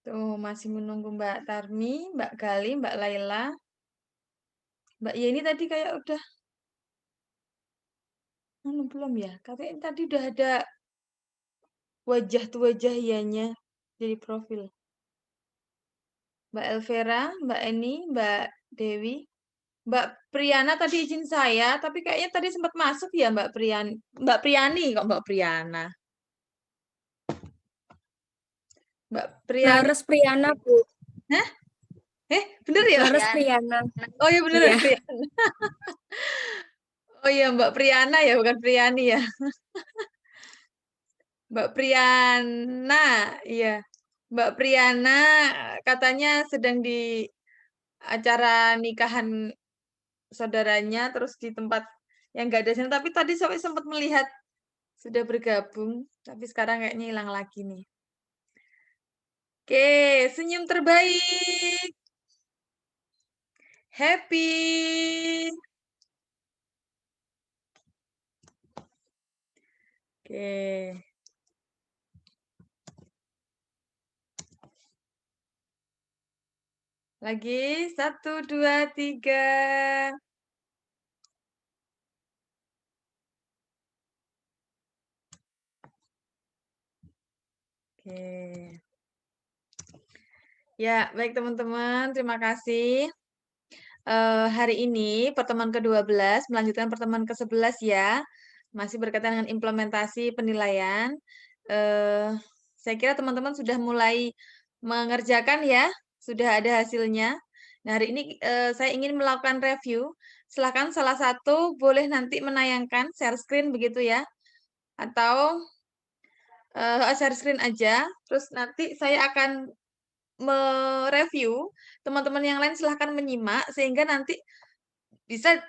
Tuh, masih menunggu Mbak Tarmi, Mbak Gali, Mbak Laila. Mbak Yeni tadi kayak udah belum ya? Katanya tadi udah ada wajah tuh wajah ianya jadi profil. Mbak Elvera, Mbak Eni, Mbak Dewi, Mbak Priana tadi izin saya, tapi kayaknya tadi sempat masuk ya Mbak Priani. Mbak Priani kok Mbak Priana. Mbak Priani. Laras Priana, Bu. Hah? Bener ya? Laras Priana. Oh iya bener Iya. Priana. Oh iya Mbak Priana ya, bukan Priani ya. Mbak Priana, iya. Mbak Priana katanya sedang di acara nikahan saudaranya, terus di tempat yang nggak ada sana. Tapi tadi saya sempat melihat sudah bergabung, tapi sekarang kayaknya hilang lagi nih. Oke, senyum terbaik. Happy. Oke. Lagi, 1, 2, 3. Oke. Ya, baik teman-teman, terima kasih. Hari ini pertemuan ke-12, melanjutkan pertemuan ke-11 ya. Masih berkaitan dengan implementasi penilaian. Saya kira teman-teman sudah mulai mengerjakan ya, sudah ada hasilnya. Nah, hari ini saya ingin melakukan review. Silakan salah satu boleh nanti menayangkan share screen begitu ya. Atau share screen aja, terus nanti saya akan mereview, teman-teman yang lain silahkan menyimak sehingga nanti bisa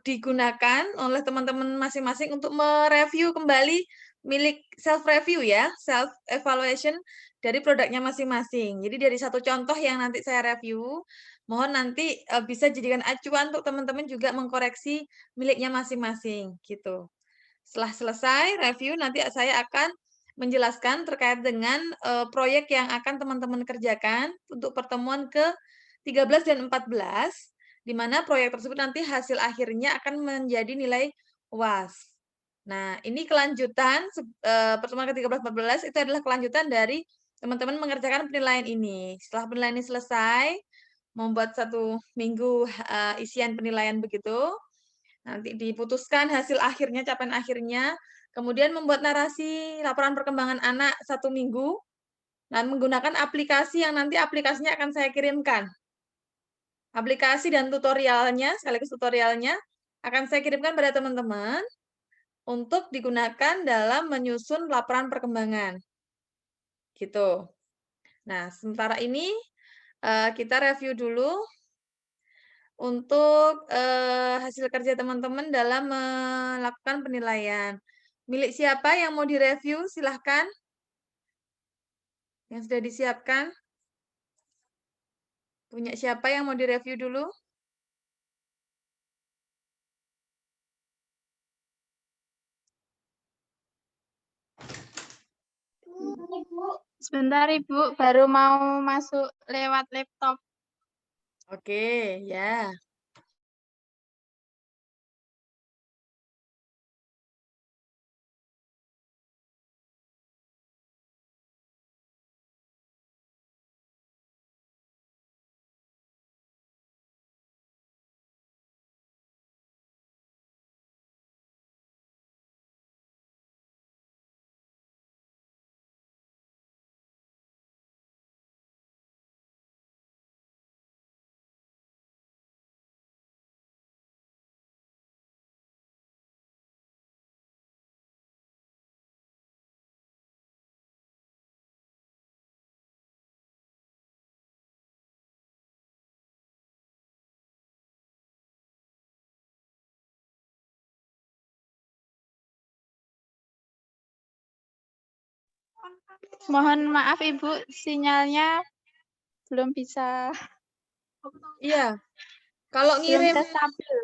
digunakan oleh teman-teman masing-masing untuk mereview kembali milik self review ya, self evaluation dari produknya masing-masing. Jadi dari satu contoh yang nanti saya review, mohon nanti bisa jadikan acuan untuk teman-teman juga mengkoreksi miliknya masing-masing gitu. Setelah selesai review nanti saya akan menjelaskan terkait dengan proyek yang akan teman-teman kerjakan untuk pertemuan ke-13 dan 14, di mana proyek tersebut nanti hasil akhirnya akan menjadi nilai UAS. Nah, ini kelanjutan pertemuan ke-13 14 itu adalah kelanjutan dari teman-teman mengerjakan penilaian ini. Setelah penilaian ini selesai, membuat 1 minggu isian penilaian begitu, nanti diputuskan hasil akhirnya, capaian akhirnya, kemudian membuat narasi laporan perkembangan anak 1 minggu, dan menggunakan aplikasi yang nanti aplikasinya akan saya kirimkan. Aplikasi dan tutorialnya, sekaligus tutorialnya, akan saya kirimkan pada teman-teman untuk digunakan dalam menyusun laporan perkembangan. Gitu. Nah, sementara ini kita review dulu untuk hasil kerja teman-teman dalam melakukan penilaian. Milik siapa yang mau direview? Silahkan. Yang sudah disiapkan. Punya siapa yang mau direview dulu? Sebentar Ibu, baru mau masuk lewat laptop. Oke, ya. Mohon maaf Ibu, sinyalnya belum bisa. Iya. Kalau Belum ngirim bisa stabil.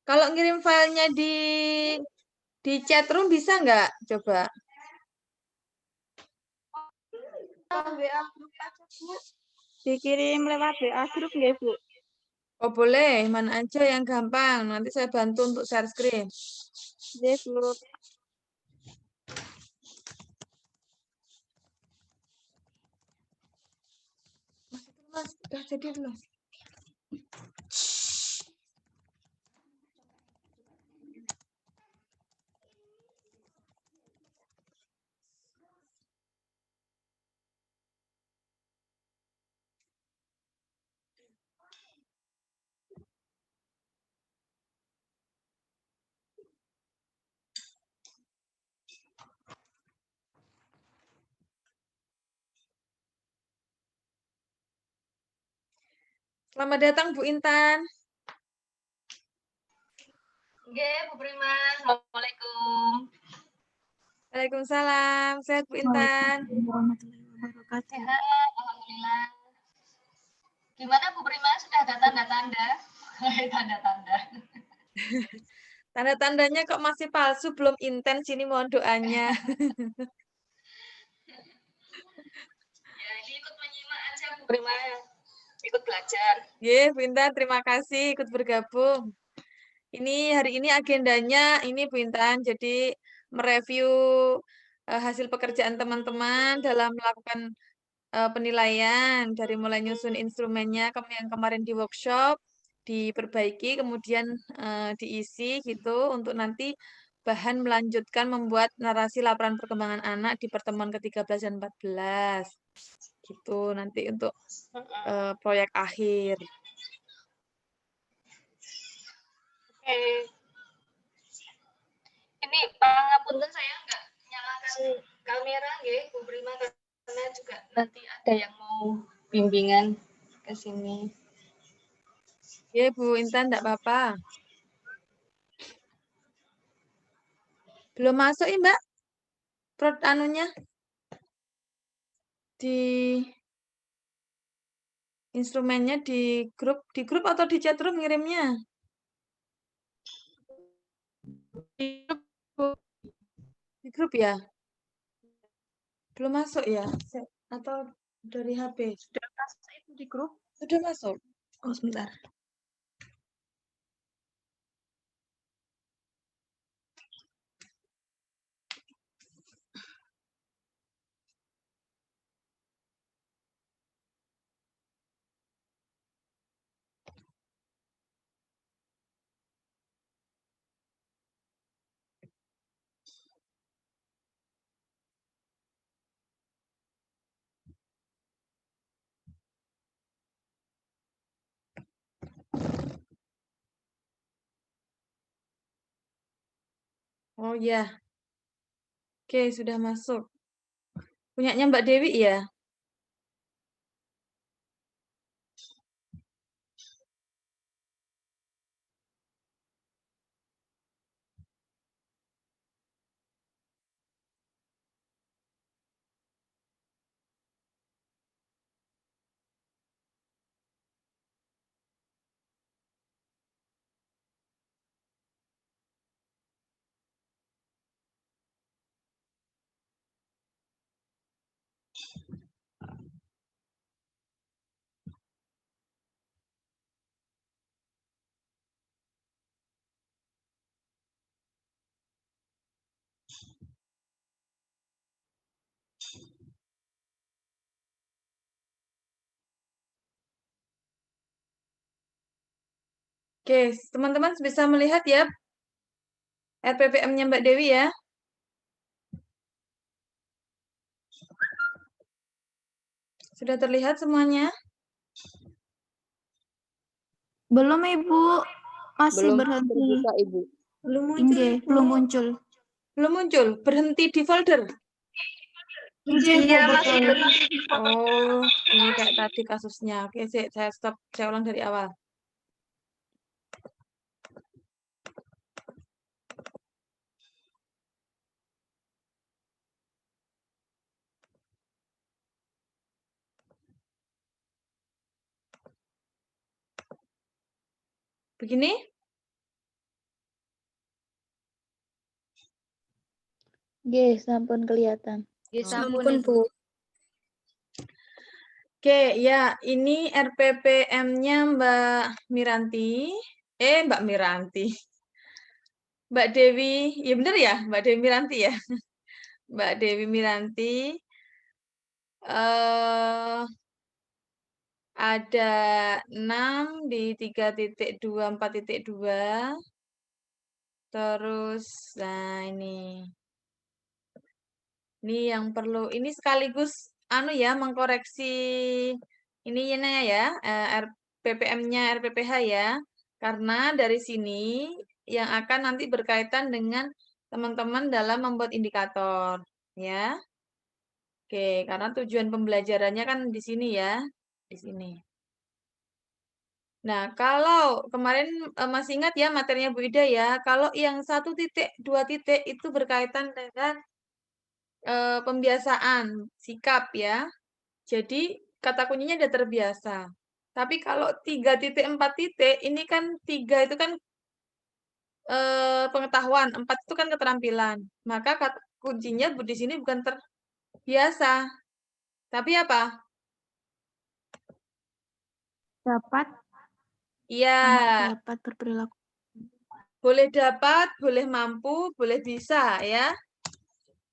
kalau ngirim filenya di chat room bisa nggak? Coba. WA grup aja, Bu. Dikirim lewat WA grup nggih, Bu? Oh boleh, mana aja yang gampang. Nanti saya bantu untuk share screen. Nggih, Bu. Mas, udah jadi belum? Selamat datang Bu Intan. Oke, Bu Prima. Assalamualaikum. Waalaikumsalam. Sehat Bu Intan. Sehat, alhamdulillah. Gimana Bu Prima? Sudah ada tanda-tanda? Tanda-tanda. Tanda-tandanya kok masih palsu, belum intens ini mohon doanya. Ya, ini ikut menyimak aja Bu Prima. Ikut belajar. Ye, Bu Intan, terima kasih ikut bergabung. Ini hari ini agendanya ini Bu Intan, jadi mereview hasil pekerjaan teman-teman dalam melakukan penilaian dari mulai nyusun instrumennya yang kemarin di workshop diperbaiki kemudian diisi gitu untuk nanti bahan melanjutkan membuat narasi laporan perkembangan anak di pertemuan ke-13 dan 14 gitu nanti untuk proyek akhir. Oke. Ini pangapunten saya nggak nyalakan kamera ya Bu Prima karena juga nanti ada yang mau bimbingan ke sini. Ya Bu Intan, enggak apa-apa. Belum masuk ya Mbak? Anunya di instrumennya di grup atau di chat room ngirimnya? Di grup ya? Belum masuk ya? Atau dari HP? Sudah masuk Ibu di grup? Sudah masuk? Oh, sebentar. Oh ya. Oke, sudah masuk. Punyanya Mbak Dewi ya? Oke, teman-teman bisa melihat ya RPPM-nya Mbak Dewi ya? Sudah terlihat semuanya? Belum, Ibu. Masih Belum berhenti. terbuka, Ibu. Belum muncul. Belum muncul. Belum muncul, berhenti di folder. Iya, masih Oh, ini kayak tadi kasusnya. Oke, saya stop, saya ulang dari awal. Begini? Nggih, sampun kelihatan. Nggih, Oh. sampun Sampun, Ibu. Bu. Oke, ya ini RPPM-nya Mbak Miranti. Mbak Miranti. Mbak Dewi, ya bener ya, Mbak Dewi Miranti ya. Mbak Dewi Miranti. eh ada 6 di 3.24.2. Terus, nah ini yang perlu, ini sekaligus anu ya, mengkoreksi ini ya, RPPM-nya RPPH ya. Karena dari sini yang akan nanti berkaitan dengan teman-teman dalam membuat indikator, ya. Oke, karena tujuan pembelajarannya kan di sini ya, di sini. Nah, kalau kemarin masih ingat ya materinya Bu Ida ya, kalau yang 1 titik, 2 titik itu berkaitan dengan pembiasaan sikap ya. Jadi kata kuncinya udah terbiasa. Tapi kalau 3 titik, 4 titik, ini kan 3 itu kan pengetahuan, 4 itu kan keterampilan. Maka kata kuncinya di sini bukan terbiasa. Tapi apa? Dapat, Iya, dapat berperilaku. boleh dapat, boleh mampu, boleh bisa ya.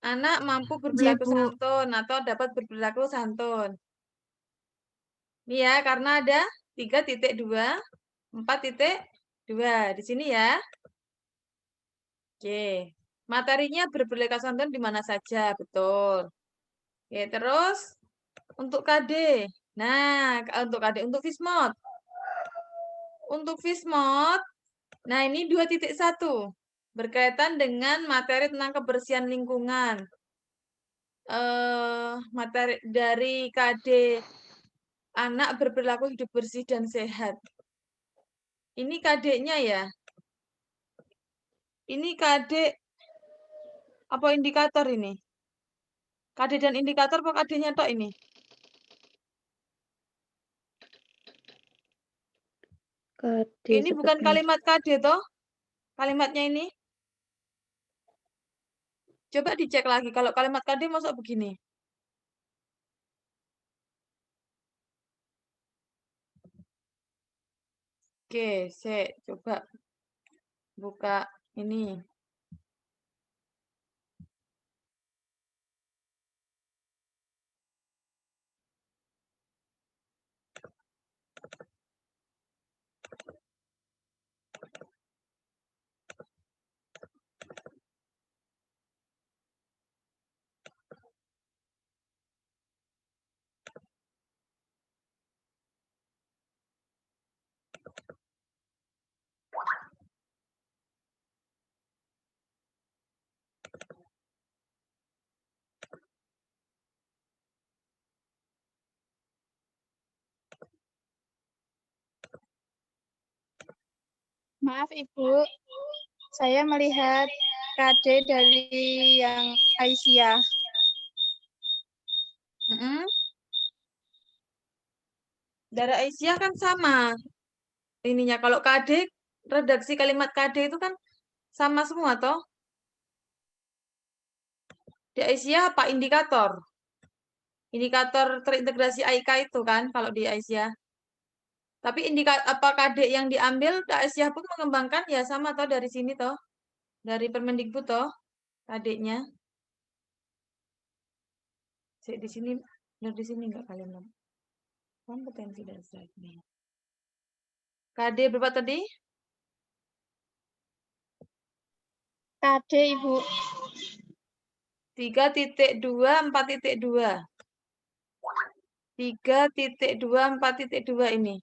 Anak mampu J, berperilaku Bu. santun atau dapat berperilaku santun. Ini ya, karena ada 3.2, 4.2 di sini ya. Oke, materinya berperilaku santun di mana saja, betul. Oke, terus untuk KD. Nah, untuk KD, untuk Vismod. Untuk Vismod, nah ini 2.1 berkaitan dengan materi tentang kebersihan lingkungan. Materi dari KD anak berperilaku hidup bersih dan sehat. Ini KD-nya ya. Ini KD apa indikator ini? KD dan indikator apa KD-nya tok ini? KD Ini bukan kalimat KD toh? Kalimatnya ini. Coba dicek lagi kalau kalimat KD masuk begini. Oke, saya coba buka ini. Maaf Ibu, saya melihat KD dari yang Aisyah. Dari Aisyah kan sama. Ininya kalau KD, redaksi kalimat KD itu kan sama semua toh. Di Aisyah apa indikator? Indikator terintegrasi AIK itu kan kalau di Aisyah. Tapi apa KD yang diambil di Aisyah pun mengembangkan ya sama toh dari sini toh. Dari Permendikbud toh KD-nya. Di sini, di sini enggak kalian kompetensi dasar ini. KD berapa tadi? KD Ibu. 3.2, 4.2. 3.2, 4.2 ini.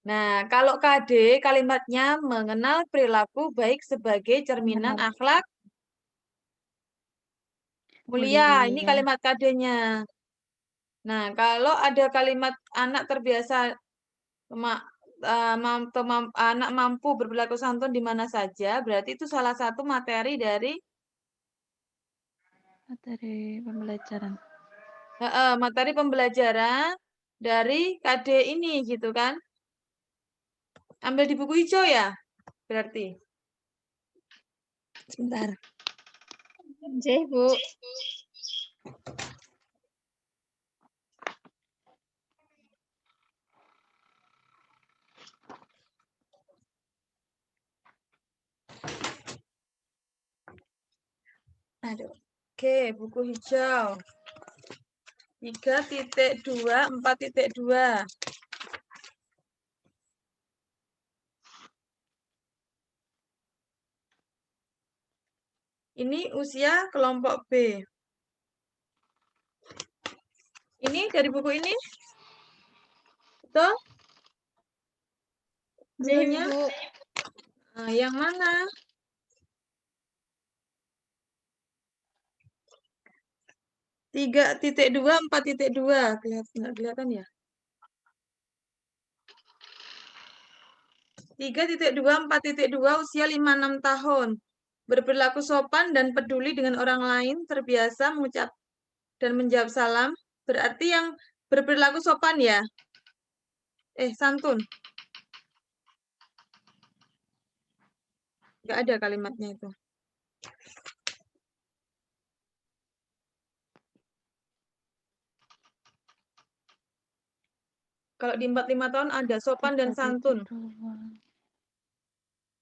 Nah, kalau KD kalimatnya mengenal perilaku baik sebagai cerminan akhlak mulia. Ini kalimat KD-nya. Nah, kalau ada kalimat anak terbiasa anak mampu berperilaku santun di mana saja, berarti itu salah satu materi dari pembelajaran. Materi pembelajaran dari KD ini gitu kan. Ambil di buku hijau ya, berarti. Sebentar. J, Bu. Aduh. Oke, buku hijau. 3.2, 4.2. Ini usia kelompok B. Ini dari buku ini? Betul? Bukunya? Nah, yang mana? 3.2, 4.2. Nggak kelihatan ya? 3.2, 4.2 usia 5-6 tahun. Berperilaku sopan dan peduli dengan orang lain, terbiasa mengucap dan menjawab salam. Berarti yang berperilaku sopan ya? Santun. Nggak ada kalimatnya itu. Kalau di 4-5 tahun ada sopan dan santun.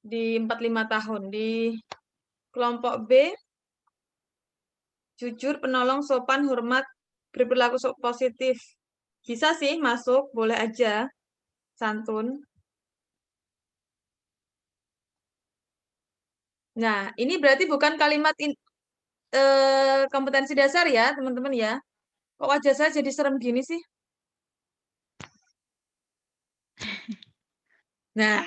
Di 4-5 tahun. Di kelompok B, jujur, penolong, sopan, hormat, berperilaku positif. Bisa sih masuk, boleh aja. Santun. Nah, ini berarti bukan kalimat kompetensi dasar ya, teman-teman ya. Kok wajah saya jadi serem gini sih? Nah,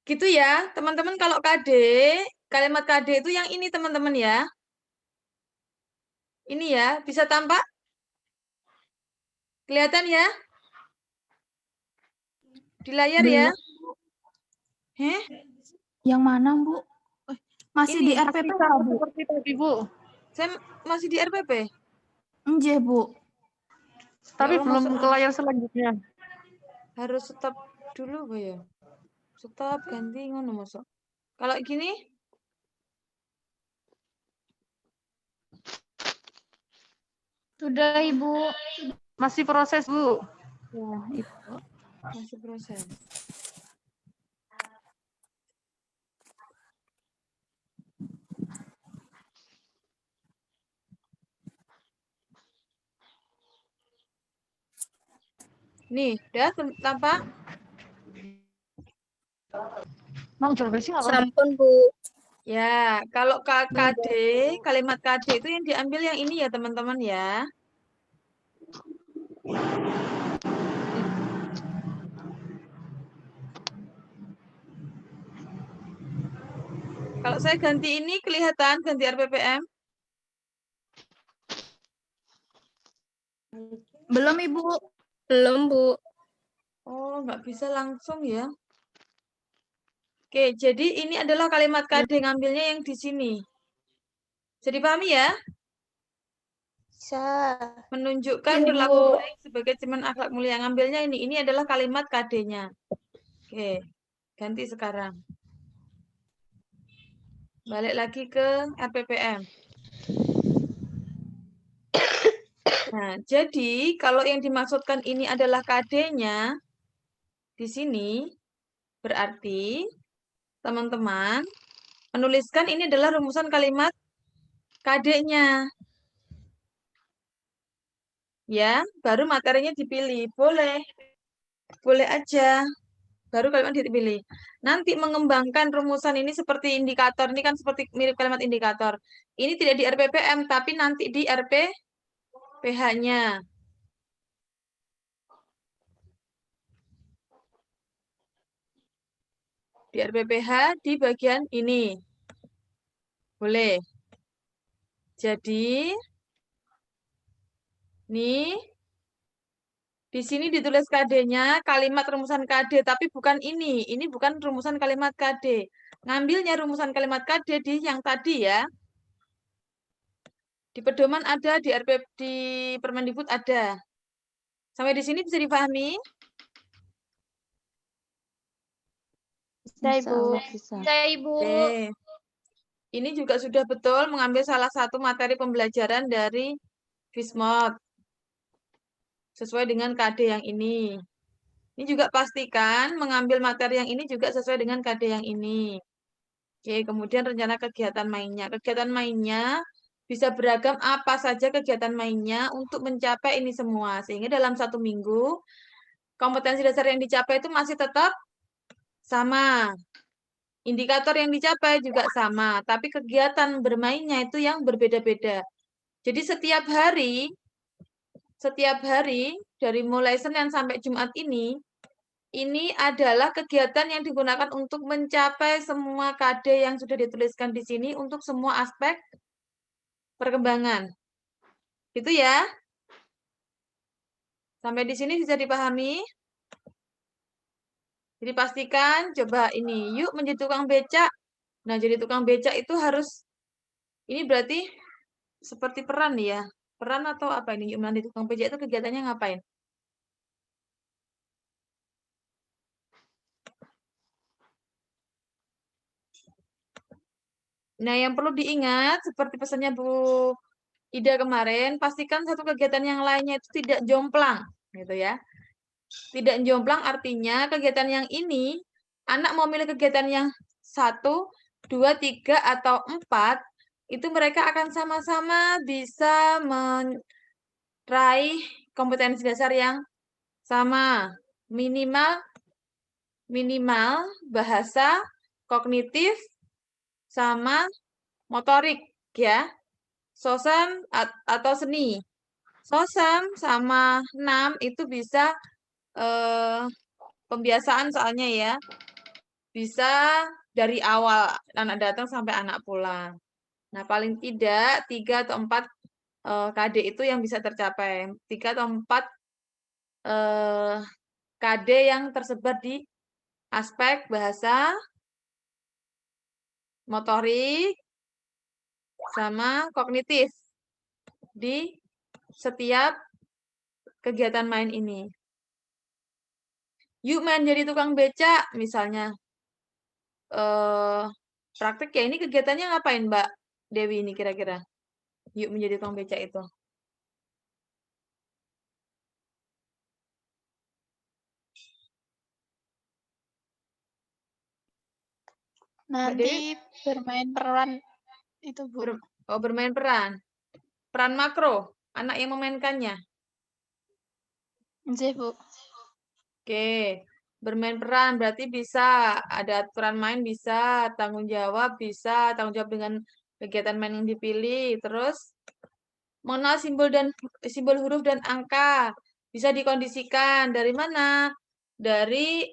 gitu ya, teman-teman. Kalau KD, kalimat KD itu yang ini, teman-teman ya. Ini ya, bisa tampak? Kelihatan ya? Di layar ya? Heh? Yang mana, Bu? Masih Ini. di RPP, Bu? Seperti tadi, Bu. Saya masih di RPP. Nggih, Bu. Tapi Ya Allah, belum ke layar selanjutnya. harus stop dulu, Bu ya. Stop, ganti ngono masuk. Kalau gini? Sudah, Ibu. Masih proses, Bu. Ya, Ibu. Masih proses. Nih, udah tampak? Mau jual besi nggak, Bang? Sampun, Bu. Ya, kalau KD, kalimat KD itu yang diambil yang ini ya, teman-teman ya. Kalau saya ganti ini, kelihatan ganti RPPM? Belum, Ibu. Belum, Bu. Oh, nggak bisa langsung ya. Oke, jadi ini adalah kalimat KD, ngambilnya yang di sini. Jadi pahami ya? Bisa. Menunjukkan Iya, perilaku Bu. baik sebagai cermin akhlak mulia. Ngambilnya ini. Ini adalah kalimat KD-nya. Oke, ganti sekarang. Balik lagi ke RPPM. Nah, jadi kalau yang dimaksudkan ini adalah KD-nya, di sini berarti teman-teman menuliskan ini adalah rumusan kalimat KD-nya. Ya, baru materinya dipilih. Boleh. Boleh aja. Baru kalimat dipilih. Nanti mengembangkan rumusan ini seperti indikator. Ini kan seperti mirip kalimat indikator. Ini tidak di RPPM, tapi nanti di RPPH-nya. Di RPPH di bagian ini. Boleh. Jadi, nih, di sini ditulis KD-nya, kalimat rumusan KD, tapi bukan ini. Ini bukan rumusan kalimat KD. Ngambilnya rumusan kalimat KD di yang tadi ya. Di pedoman ada, di di Permendikbud ada. Sampai di sini bisa dipahami? Bisa, Ibu. Bisa, Ibu. Oke. Ini juga sudah betul mengambil salah satu materi pembelajaran dari Vismod. Sesuai dengan KD yang ini. Ini juga pastikan mengambil materi yang ini juga sesuai dengan KD yang ini. Oke, kemudian rencana kegiatan mainnya. Kegiatan mainnya bisa beragam apa saja kegiatan mainnya untuk mencapai ini semua. Sehingga dalam 1 minggu, kompetensi dasar yang dicapai itu masih tetap sama. Indikator yang dicapai juga sama. Tapi kegiatan bermainnya itu yang berbeda-beda. Jadi setiap hari dari mulai Senin sampai Jumat ini adalah kegiatan yang digunakan untuk mencapai semua KD yang sudah dituliskan di sini untuk semua aspek perkembangan. Gitu ya. Sampai di sini bisa dipahami? Jadi pastikan, coba ini, yuk menjadi tukang becak. Nah, jadi tukang becak itu harus, ini berarti seperti peran ya. Peran atau apa ini? Yuk menjadi tukang becak itu kegiatannya ngapain? Nah, yang perlu diingat, seperti pesannya Bu Ida kemarin, pastikan satu kegiatan yang lainnya itu tidak jomplang, gitu ya. Tidak jomplang artinya kegiatan yang ini, anak mau milih kegiatan yang 1, 2, 3, atau 4, itu mereka akan sama-sama bisa meraih kompetensi dasar yang sama. Minimal bahasa, kognitif, sama motorik ya. Sosam atau seni. Sosam sama 6 itu bisa pembiasaan soalnya ya. Bisa dari awal anak datang sampai anak pulang. Nah, paling tidak 3 atau 4 KD itu yang bisa tercapai. 3 atau 4 KD yang tersebar di aspek bahasa, motorik, sama kognitif di setiap kegiatan main ini. Yuk main jadi tukang becak, misalnya. Praktik ya, ini kegiatannya ngapain Mbak Dewi ini kira-kira? Yuk menjadi tukang becak itu. Nanti bermain peran itu, Bu. Bermain peran. Peran makro, anak yang memainkannya. Nggih, Bu. Oke, bermain peran berarti bisa ada aturan main, bisa tanggung jawab dengan kegiatan main yang dipilih. Terus mengenal simbol huruf dan angka bisa dikondisikan dari mana? Dari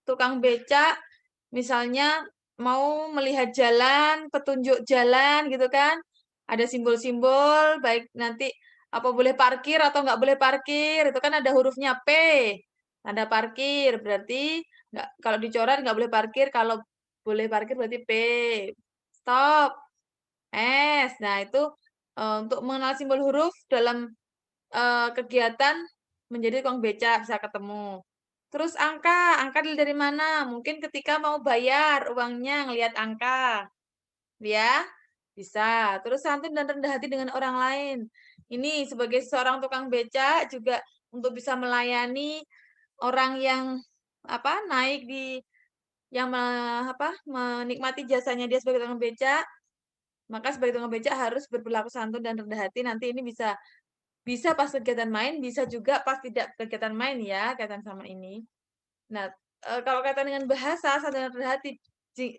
tukang becak, misalnya mau melihat jalan, petunjuk jalan gitu kan? Ada simbol-simbol, baik nanti apa boleh parkir atau nggak boleh parkir, itu kan ada hurufnya P, tanda parkir, berarti nggak, kalau dicoret nggak boleh parkir, kalau boleh parkir berarti P, stop, S. Nah, itu untuk mengenal simbol huruf dalam kegiatan menjadi tukang becak bisa ketemu. Terus angka dilihat dari mana? Mungkin ketika mau bayar uangnya ngelihat angka, ya bisa. Terus santun dan rendah hati dengan orang lain. Ini sebagai seorang tukang becak juga untuk bisa melayani orang yang naik di yang menikmati jasanya dia sebagai tukang becak, maka sebagai tukang becak harus berperilaku santun dan rendah hati. Nanti ini bisa pas kegiatan main, bisa juga pas tidak kegiatan main ya, kaitan sama ini. Nah, kalau kaitan dengan bahasa, santun dan rendah hati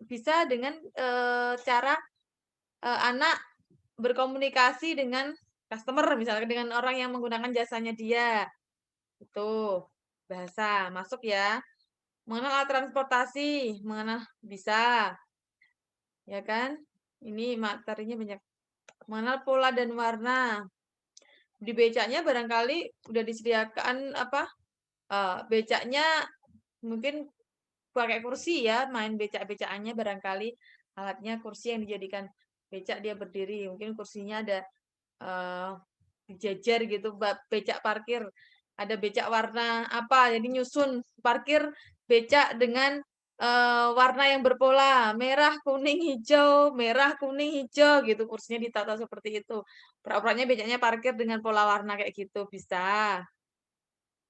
bisa dengan cara anak berkomunikasi dengan customer, misalnya dengan orang yang menggunakan jasanya dia. Itu bahasa masuk ya. Mengenal alat transportasi, bisa, ya kan? Ini materinya banyak. Mengenal pola dan warna. Di becaknya barangkali udah disediakan becaknya mungkin pakai kursi ya, main becak-becakannya barangkali alatnya kursi yang dijadikan becak dia berdiri. Mungkin kursinya ada dijajar gitu, becak parkir. Ada becak warna apa, jadi nyusun parkir becak dengan warna yang berpola, merah, kuning, hijau gitu, kursinya ditata seperti itu. Pura-puranya becaknya parkir dengan pola warna kayak gitu, bisa.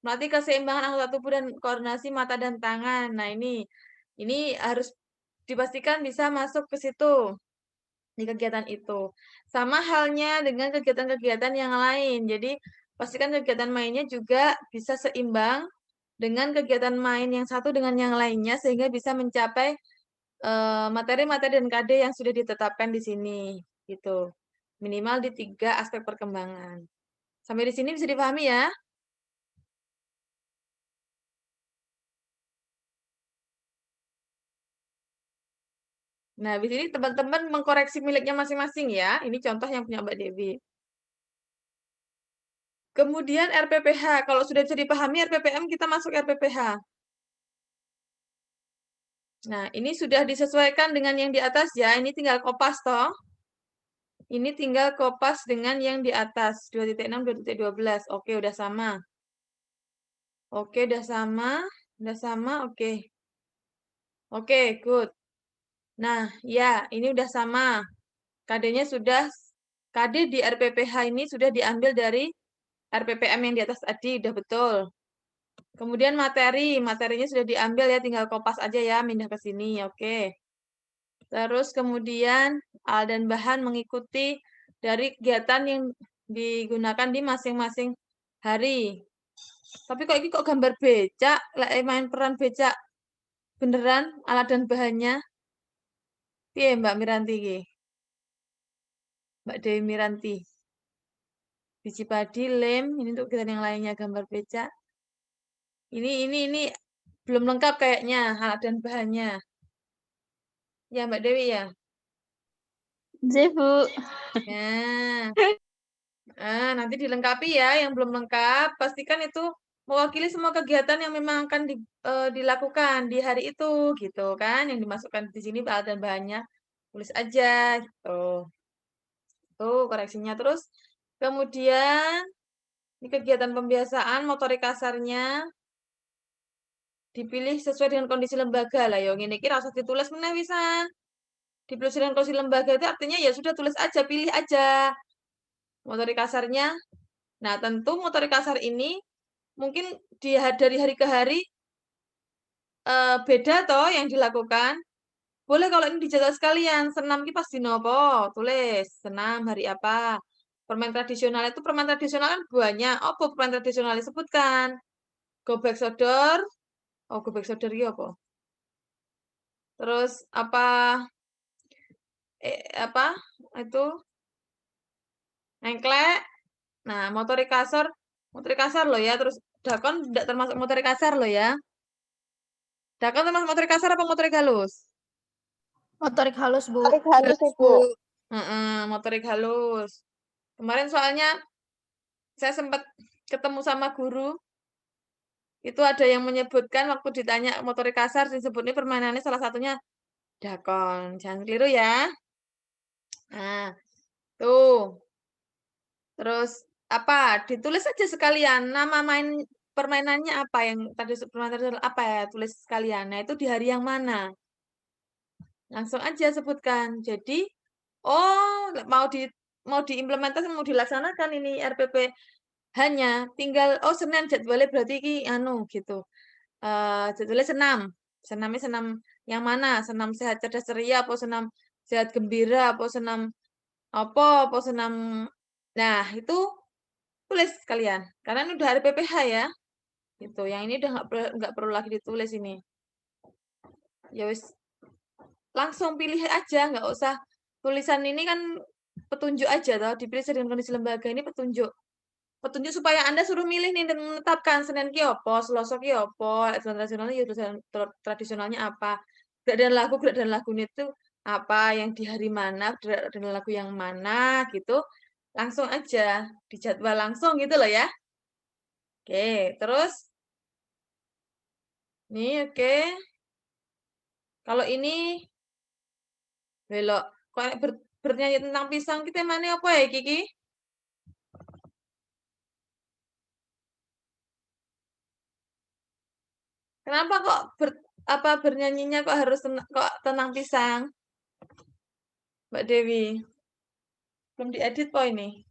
melatih keseimbangan anggota tubuh dan koordinasi mata dan tangan. Nah, ini harus dipastikan bisa masuk ke situ di kegiatan itu. Sama halnya dengan kegiatan-kegiatan yang lain. Jadi, pastikan kegiatan mainnya juga bisa seimbang dengan kegiatan main yang satu dengan yang lainnya sehingga bisa mencapai materi-materi dan KD yang sudah ditetapkan di sini gitu. Minimal di 3 aspek perkembangan. Sampai di sini bisa dipahami ya? Nah, di sini teman-teman mengkoreksi miliknya masing-masing ya. Ini contoh yang punya Mbak Dewi. Kemudian RPPH. Kalau sudah bisa dipahami RPPM, kita masuk RPPH. Nah, ini sudah disesuaikan dengan yang di atas ya. Ini tinggal kopas toh. Ini tinggal kopas dengan yang di atas. 2.6, 2.12. Oke, udah sama. Oke, udah sama. Udah sama, oke. Oke, good. Nah, ya, ini udah sama. KD-nya sudah, KD di RPPH ini sudah diambil dari RPPM yang di atas tadi, udah betul. Kemudian materinya sudah diambil ya, tinggal kopas aja ya, pindah ke sini, oke. Terus kemudian alat dan bahan mengikuti dari kegiatan yang digunakan di masing-masing hari. Tapi kok ini kok gambar becak, main peran becak beneran alat dan bahannya. Piye Mbak Miranti iki? Mbak Dewi Miranti. Biji padi, lem, ini untuk kegiatan yang lainnya gambar becak. Ini belum lengkap kayaknya alat dan bahannya. Ya Mbak Dewi ya. Bu. Nah, nanti dilengkapi ya yang belum lengkap. Pastikan itu mewakili semua kegiatan yang memang akan dilakukan di hari itu gitu kan. Yang dimasukkan di sini alat dan bahannya tulis aja gitu. Tuh koreksinya terus. Kemudian ini kegiatan pembiasaan motorik kasarnya dipilih sesuai dengan kondisi lembaga lah ya. Ini kira usah ditulis meneh wisan. Dipilih sesuai dengan kondisi lembaga itu artinya ya sudah tulis aja, pilih aja. Motorik kasarnya. Nah, tentu motorik kasar ini mungkin dari hari ke hari beda toh yang dilakukan. Boleh kalau ini dijadwal sekalian, senam ki pas dino apa? Tulis, senam hari apa? Permain tradisional itu permain tradisional kan banyak. Apa permain tradisional disebutkan? Gobek sodor. Oh, gobek sodor iki apa? Terus apa itu engklek. Nah, motorik kasar loh ya. Terus dakon tidak termasuk motorik kasar loh ya. Dakon termasuk motorik kasar apa motorik halus? Motorik halus, Bu. Motorik halus, Bu. Motorik halus. Kemarin soalnya saya sempat ketemu sama guru, itu ada yang menyebutkan waktu ditanya motorik kasar, disebutnya permainannya salah satunya dakon. Jangan keliru ya. Nah, tuh. Terus ditulis aja sekalian nama permainannya apa yang tadi permainan apa ya, tulis sekalian. Nah, itu di hari yang mana? Langsung aja sebutkan. Jadi, oh mau diimplementasi, mau dilaksanakan ini RPP hanya tinggal Senin jadwalnya berarti iki gitu. Jadwalnya senam. Senamnya senam yang mana? Senam sehat cerdas ceria apa senam sehat gembira apa senam apa senam. Nah, itu tulis kalian. Karena ini udah RPPH ya. Gitu. Yang ini udah nggak perlu lagi ditulis ini. Ya wis, langsung pilih aja, nggak usah tulisan ini kan petunjuk aja toh, dipilih dengan kondisi lembaga ini petunjuk. Petunjuk supaya Anda suruh milih nih dan menetapkan Senin ki opo, Selasa ki opo, tradisionalnya ya tradisionalnya apa. Gerak dan lagu itu apa, yang di hari mana, gerak dan lagu yang mana gitu. Langsung aja dijadwal langsung gitu loh ya. Oke, terus nih oke. Kalau ini belok kok bernyanyi tentang pisang kita mana apa ya Kiki? Kenapa kok bernyanyinya kok harus kok tentang pisang? Mbak Dewi. Belum diedit po ini.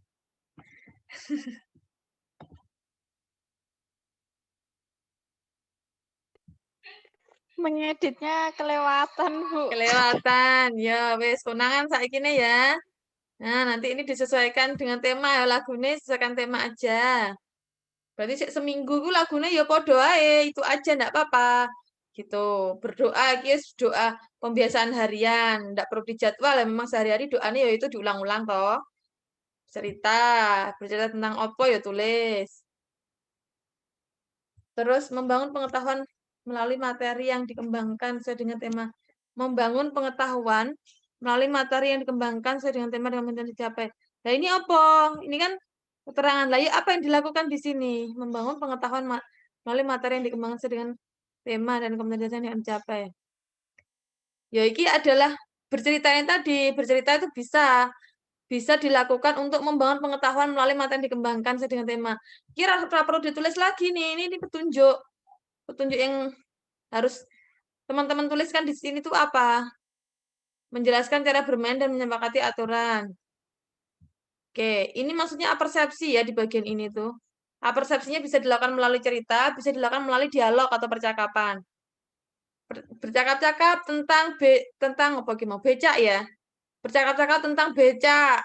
Mengeditnya kelewatan, Bu. Kelewatan. Ya, wes konangan saiki ya. Nah, nanti ini disesuaikan dengan tema ya, lagunya sesuaikan tema aja. Berarti seminggu ku lagunya ya podo ae, itu aja ndak apa-apa. Gitu. Berdoa guys, doa pembiasaan harian, ndak perlu dijadwal ya, memang sehari-hari doanya ya itu diulang-ulang toh. Bercerita tentang opo ya tulis. Terus membangun pengetahuan melalui materi yang dikembangkan sesuai dengan tema. Membangun pengetahuan melalui materi yang dikembangkan sesuai dengan tema dengan yang dicapai. Nah ini apa? Ini kan keterangan. Lah ya apa yang dilakukan di sini? Membangun pengetahuan melalui materi yang dikembangkan sesuai dengan tema dan kompetensi yang dicapai. Ya ini adalah bercerita yang tadi. Bercerita itu bisa dilakukan untuk membangun pengetahuan melalui materi yang dikembangkan sesuai dengan tema. Kira perlu ditulis lagi nih. Ini petunjuk yang harus teman-teman tuliskan di sini tuh apa? Menjelaskan cara bermain dan menyepakati aturan. Oke, ini maksudnya apersepsi ya di bagian ini tuh. Apersepsinya bisa dilakukan melalui cerita, bisa dilakukan melalui dialog atau percakapan. Bercakap-cakap tentang apa gimana? Becak ya. Bercakap-cakap tentang becak.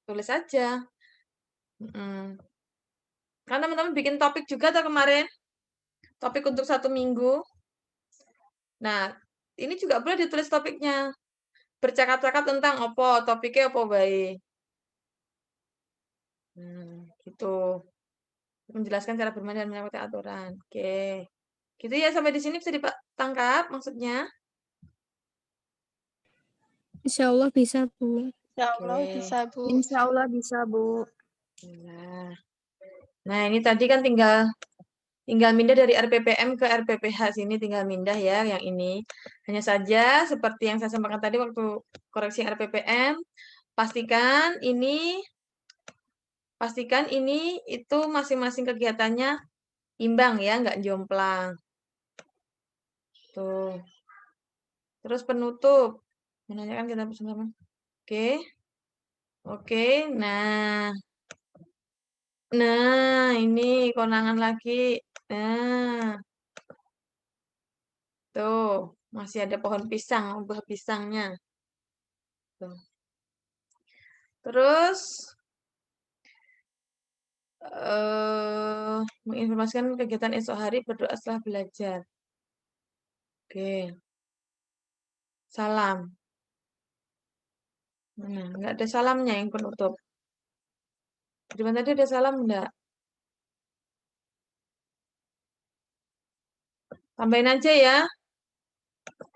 Tulis aja. Kan teman-teman bikin topik juga tuh kemarin. Topik untuk 1 minggu. Nah, ini juga boleh ditulis topiknya. Bercakap-cakap tentang apa, topiknya apa baik. Gitu. Menjelaskan cara bermain dan menyangkut aturan. Oke. Gitu ya, sampai di sini bisa ditangkap maksudnya? Insya Allah bisa, Bu. Insya Allah bisa, Bu. Insya Allah bisa, Bu. Nah, ini tadi kan tinggal pindah dari RPPM ke RPPH sini, tinggal pindah ya yang ini. Hanya saja seperti yang saya sampaikan tadi waktu koreksi RPPM, pastikan ini itu masing-masing kegiatannya imbang ya, nggak jomplang. Tuh. Terus penutup. Menanyakan kita bersama. Oke. Oke, nah. Nah, ini konangan lagi. Nah. Tuh, masih ada pohon pisang, buah pisangnya. Tuh. Terus menginformasikan kegiatan esok hari berdoa setelah belajar. Oke. Salam. Nah, nggak ada salamnya yang penutup. Di mana tadi ada salam enggak? Tambahin aja ya.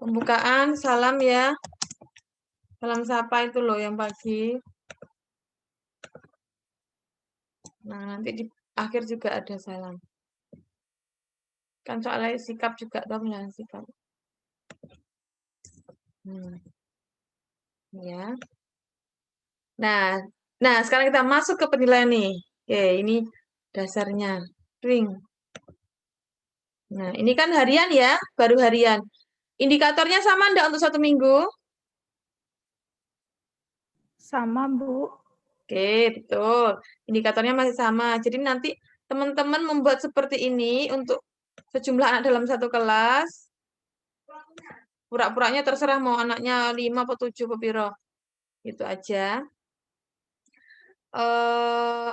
Pembukaan, salam ya. Salam sapa itu loh yang pagi. Nah, nanti di akhir juga ada salam. Kan soalnya sikap juga dong ya, sikap. Ya. Nah, sekarang kita masuk ke penilaian nih. Oke, ini dasarnya. Ring. Nah, ini kan harian ya, baru harian. Indikatornya sama enggak untuk 1 minggu? Sama, Bu. Oke, betul. Indikatornya masih sama. Jadi nanti teman-teman membuat seperti ini untuk sejumlah anak dalam satu kelas. Pura-puranya terserah mau anaknya 5 atau 7 atau piro. Itu aja.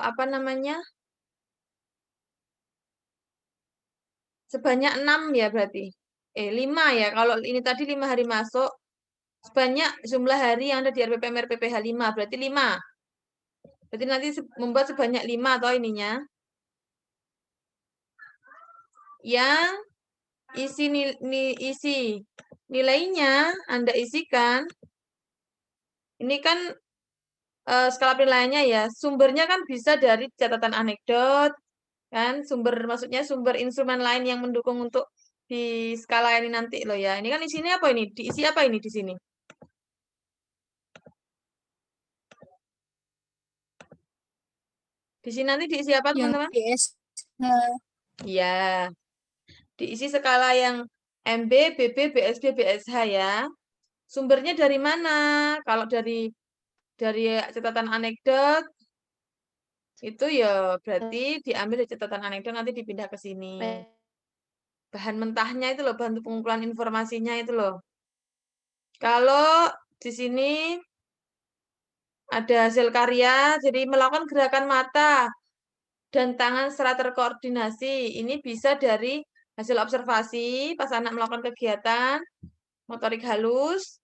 Apa namanya? Sebanyak 6 ya berarti. 5 ya. Kalau ini tadi 5 hari masuk, sebanyak jumlah hari yang ada di RPPM RPPH 5, berarti 5. Berarti nanti membuat sebanyak 5 atau ininya. Yang isi nilainya Anda isikan. Ini kan skala penilaiannya ya. Sumbernya kan bisa dari catatan anekdot, kan? Maksudnya sumber instrumen lain yang mendukung untuk di skala ini nanti loh ya. Ini kan isinya apa ini? Diisi apa ini di sini? Di sini nanti diisi apa, teman-teman? Iya. Diisi skala yang MB, BB, BSB, BSH ya. Sumbernya dari mana? Kalau dari catatan anekdot itu ya berarti diambil dari catatan anekdot nanti dipindah ke sini. bahan mentahnya itu loh, bahan pengumpulan informasinya itu loh. Kalau di sini ada hasil karya, jadi melakukan gerakan mata dan tangan secara terkoordinasi. Ini bisa dari hasil observasi pas anak melakukan kegiatan motorik halus,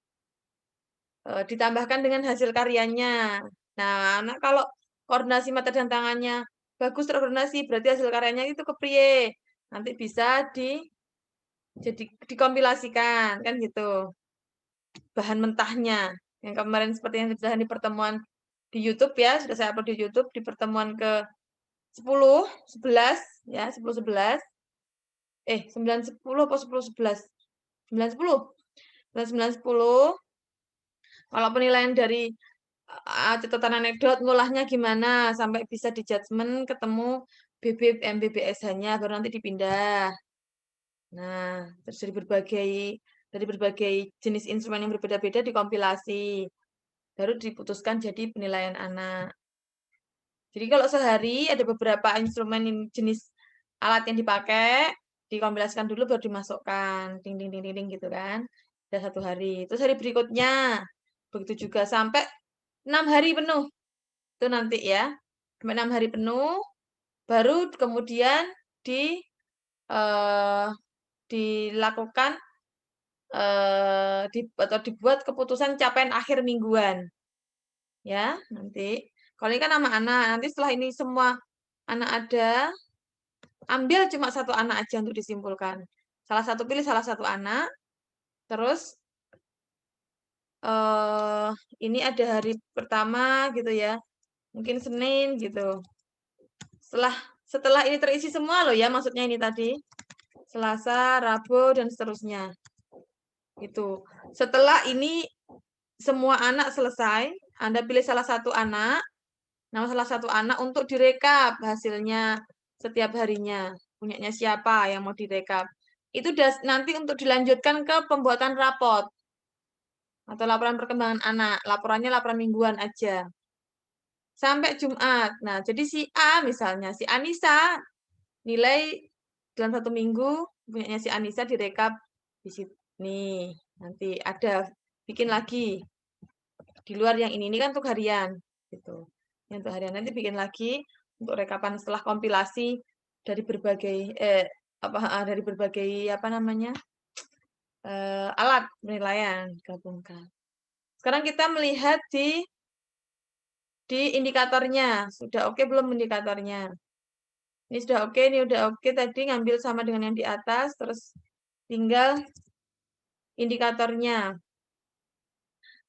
ditambahkan dengan hasil karyanya. Nah, anak kalau koordinasi mata dan tangannya bagus terkoordinasi, berarti hasil karyanya itu kepriye. Nanti bisa jadi dikompilasikan, kan gitu. Bahan mentahnya. Yang kemarin seperti yang dijelaskan di pertemuan di YouTube ya, sudah saya upload di YouTube di pertemuan ke 10, 11 ya, 10 11. 9 10 apa 10 11? 9 10. 9 10. Kalau penilaian dari catatan anekdot ngolahnya gimana sampai bisa di judgement ketemu BB MBBSH-nya baru nanti dipindah. Nah, terus dari berbagai jenis instrumen yang berbeda-beda dikompilasi. Baru diputuskan jadi penilaian anak. Jadi kalau sehari ada beberapa instrumen jenis alat yang dipakai, dikompilasikan dulu baru dimasukkan. Ding ding ding ding, ding gitu kan. Ada 1 hari. Terus hari berikutnya begitu juga sampai 6 hari penuh. Itu nanti ya. Sampai 6 hari penuh baru kemudian dilakukan atau dibuat keputusan capaian akhir mingguan. Ya, nanti. Kalau ini kan nama anak, nanti setelah ini semua anak ada, ambil cuma 1 anak aja untuk disimpulkan. Pilih salah satu anak, terus ini ada hari pertama gitu ya, mungkin Senin gitu. Setelah ini terisi semua loh ya, maksudnya ini tadi. Selasa, Rabu, dan seterusnya. Gitu. Setelah ini semua anak selesai, Anda pilih salah satu anak, nama salah satu anak untuk direkap hasilnya setiap harinya. Punyanya siapa yang mau direkap. Itu nanti untuk dilanjutkan ke pembuatan rapot. Atau laporan perkembangan anak. Laporannya laporan mingguan aja. Sampai Jumat. Nah, jadi si A misalnya, si Anissa, nilai dalam 1 minggu, punyanya si Anissa direkap di sini. Nanti ada, bikin lagi. Di luar yang ini kan untuk harian. Gitu. Yang untuk harian nanti bikin lagi untuk rekapan setelah kompilasi dari berbagai alat penilaian gabungkan. Sekarang kita melihat di indikatornya. Sudah oke belum indikatornya? Ini sudah oke, ini udah oke. Tadi ngambil sama dengan yang di atas, terus tinggal indikatornya.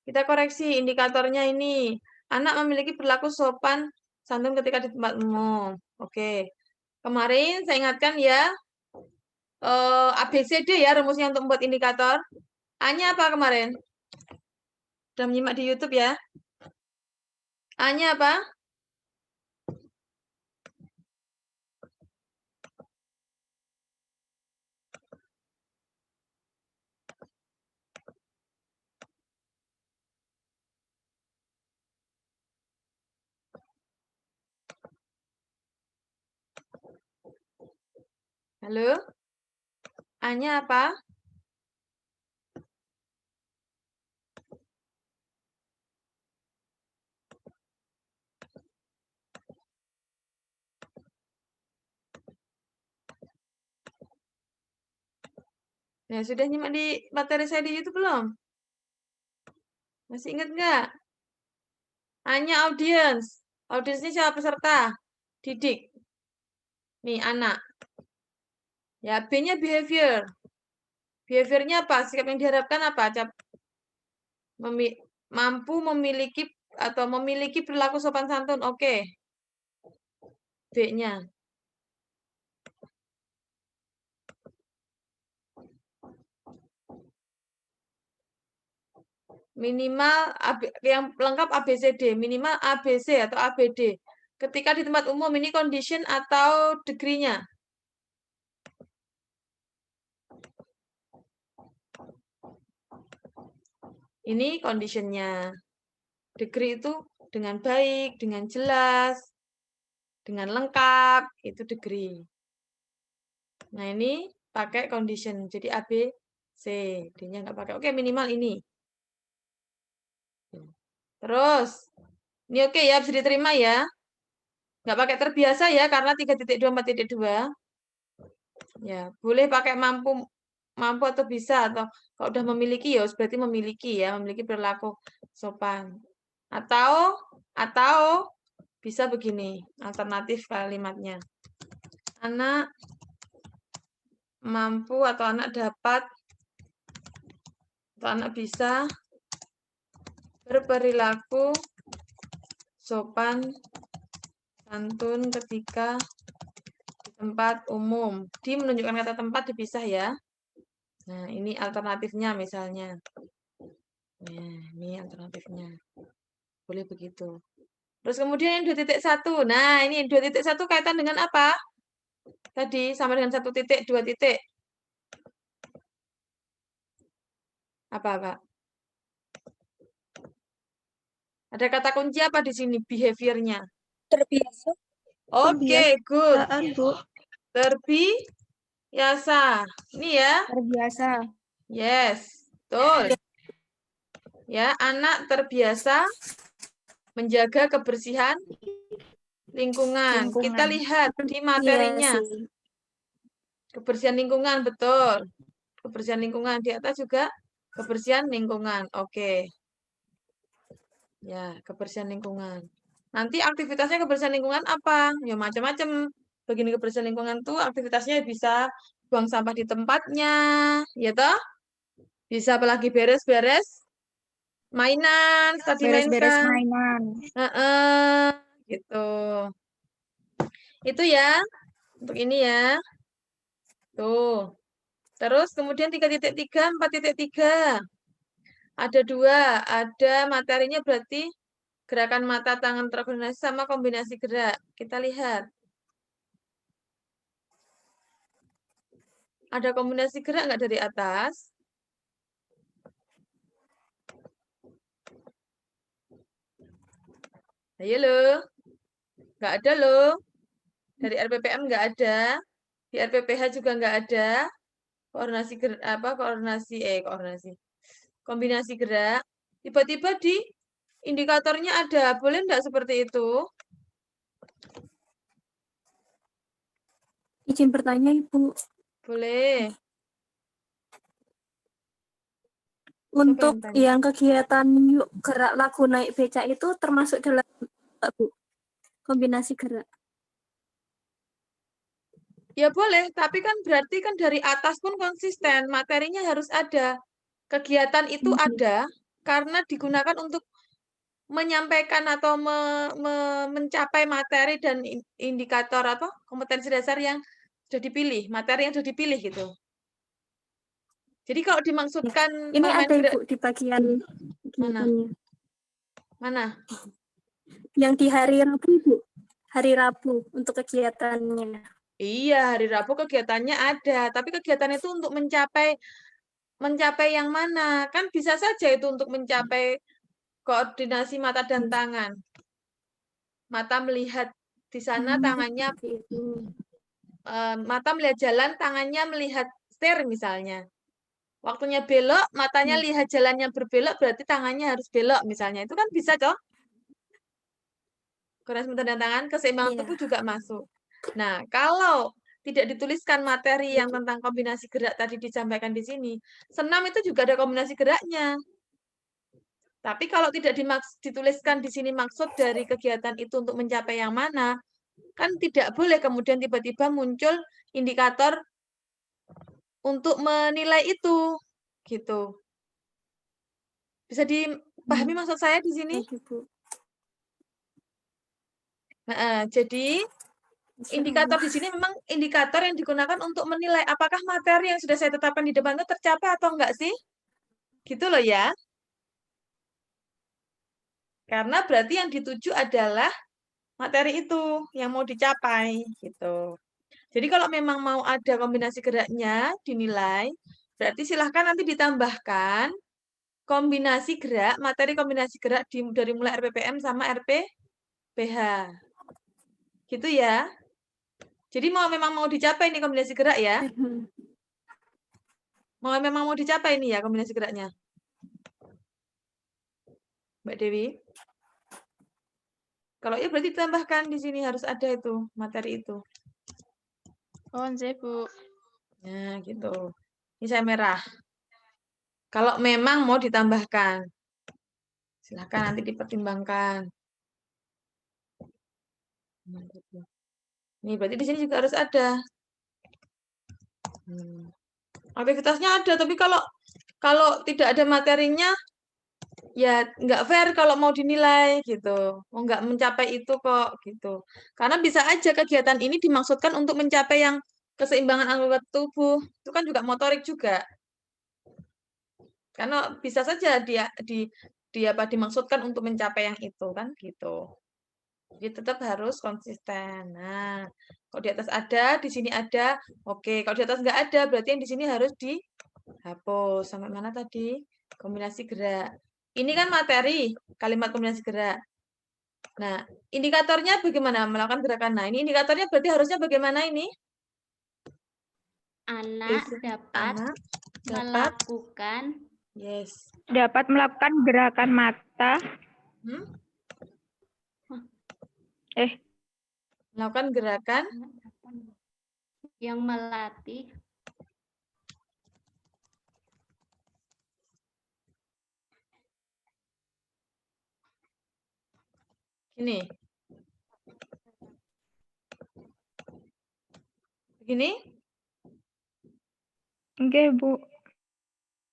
Kita koreksi indikatornya ini. Anak memiliki perilaku sopan santun ketika di tempat umum. Oke. Kemarin saya ingatkan ya, ABCD ya rumusnya untuk membuat indikator. A-nya apa kemarin? Sudah menyimak di YouTube ya. A-nya apa? Halo? A-nya apa? Nah, sudah nyimak di materi saya di YouTube belum? Masih ingat nggak? A-nya audience. Audiensnya siapa peserta? Didik. Nih, anak. Ya, B-nya behavior. Behaviornya apa? Sikap yang diharapkan apa? Mampu memiliki perilaku sopan santun. Oke. B-nya. Minimal yang lengkap ABCD, minimal ABC atau ABD. Ketika di tempat umum ini condition atau degree-nya. Ini condition-nya. Degree itu dengan baik, dengan jelas, dengan lengkap, itu degree. Nah, ini pakai condition. Jadi A, B, C. D-nya nggak pakai. Oke, minimal ini. Terus, ini oke ya, bisa diterima ya. Nggak pakai terbiasa ya, karena 3.2, 4.2. Ya, boleh pakai mampu atau bisa, atau kalau udah memiliki ya berarti memiliki perilaku sopan. Atau bisa begini, alternatif kalimatnya. Anak mampu atau anak dapat atau anak bisa berperilaku sopan santun ketika di tempat umum. Di menunjukkan kata tempat dipisah ya. Nah, ini alternatifnya misalnya. Nah, ini alternatifnya. Boleh begitu. Terus kemudian yang 2.1. Nah, ini 2.1 kaitan dengan apa? Tadi sama dengan 1 titik, 2 titik. Apa, Kak? Ada kata kunci apa di sini behavior-nya? Terbiasa. Oke, good. Bu. Terbiasa. Ini ya. Terbiasa. Yes, betul. Ya, anak terbiasa menjaga kebersihan lingkungan. Kita lihat di materinya. Iya sih. Kebersihan lingkungan, betul. Kebersihan lingkungan. Di atas juga kebersihan lingkungan. Oke. Ya, kebersihan lingkungan. Nanti aktivitasnya kebersihan lingkungan apa? Ya, macam-macam. Begini kebersihan lingkungan tuh aktivitasnya bisa buang sampah di tempatnya, ya toh? Bisa apalagi beres-beres mainan, tadi Beres-beres mainkan. mainan. Gitu. Itu ya, untuk ini ya. Tuh. Terus kemudian 3.3, 4.3. Ada 2, ada materinya berarti gerakan mata tangan terkoordinasi sama kombinasi gerak. Kita lihat. Ada kombinasi gerak nggak dari atas? Ayo loh. Nggak ada loh. Dari RPPM nggak ada. Di RPPH juga nggak ada. Koordinasi gerak, koordinasi. Kombinasi gerak. Tiba-tiba di indikatornya ada. Boleh nggak seperti itu? Izin bertanya, Ibu. Boleh. Untuk tanya? yang kegiatan yuk gerak lagu naik becak itu termasuk dalam Bu, kombinasi gerak. Ya boleh, tapi kan berarti kan dari atas pun konsisten. Materinya harus ada. Kegiatan itu ada karena digunakan untuk menyampaikan atau mencapai materi dan indikator atau kompetensi dasar yang sudah dipilih, materi yang sudah dipilih gitu. Jadi kalau dimaksudkan Ini bermain ada gerak, Ibu di bagian kegiatannya. Mana? Yang di hari Rabu, Ibu. Hari Rabu untuk kegiatannya. Iya, hari Rabu kegiatannya ada, tapi kegiatan itu untuk mencapai yang mana? Kan bisa saja itu untuk mencapai koordinasi mata dan tangan. Mata melihat di sana, tangannya mata melihat jalan, tangannya melihat setir misalnya. Waktunya belok, matanya lihat jalannya berbelok, berarti tangannya harus belok misalnya. Itu kan bisa, toh? Koordinasi mata dan tangan, keseimbangan tubuh juga masuk. Nah, kalau tidak dituliskan materi yang tentang kombinasi gerak tadi disampaikan di sini, senam itu juga ada kombinasi geraknya. Tapi kalau tidak dituliskan di sini maksud dari kegiatan itu untuk mencapai yang mana, kan tidak boleh kemudian tiba-tiba muncul indikator untuk menilai itu. Gitu. Bisa dipahami maksud saya di sini? Nah, jadi indikator di sini memang indikator yang digunakan untuk menilai apakah materi yang sudah saya tetapkan di depan itu tercapai atau enggak sih? Gitu loh ya. Karena berarti yang dituju adalah materi itu yang mau dicapai gitu. Jadi kalau memang mau ada kombinasi geraknya dinilai, berarti silahkan nanti ditambahkan kombinasi gerak, materi kombinasi gerak dari mulai RPPM sama RPPH. Gitu ya. Jadi memang mau dicapai nih kombinasi gerak ya. Memang mau dicapai ini ya kombinasi geraknya. Mbak Dewi. Kalau ya berarti ditambahkan di sini harus ada itu, materi itu. Oh, nggih, Bu. Nah, gitu. Ini saya merah. Kalau memang mau ditambahkan, silakan nanti dipertimbangkan. Nah, gitu. Nih, berarti di sini juga harus ada. Aktivitasnya ada, tapi kalau tidak ada materinya, ya nggak fair kalau mau dinilai gitu. Mau nggak mencapai itu kok gitu. Karena bisa aja kegiatan ini dimaksudkan untuk mencapai yang keseimbangan anggota tubuh. Itu kan juga motorik juga. Karena bisa saja dia dimaksudkan untuk mencapai yang itu kan gitu. Jadi tetap harus konsisten. Nah, kalau di atas ada, di sini ada, oke. Kalau di atas nggak ada, berarti yang di sini harus dihapus. Sampai mana tadi? Kombinasi gerak. Ini kan materi, kalimat kombinasi gerak. Nah, indikatornya bagaimana melakukan gerakan? Nah, ini indikatornya berarti harusnya bagaimana ini? Anak dapat Anak dapat, melakukan yes. Dapat melakukan gerakan mata. Melakukan gerakan yang melatih ini. Begini? Nggih, Bu.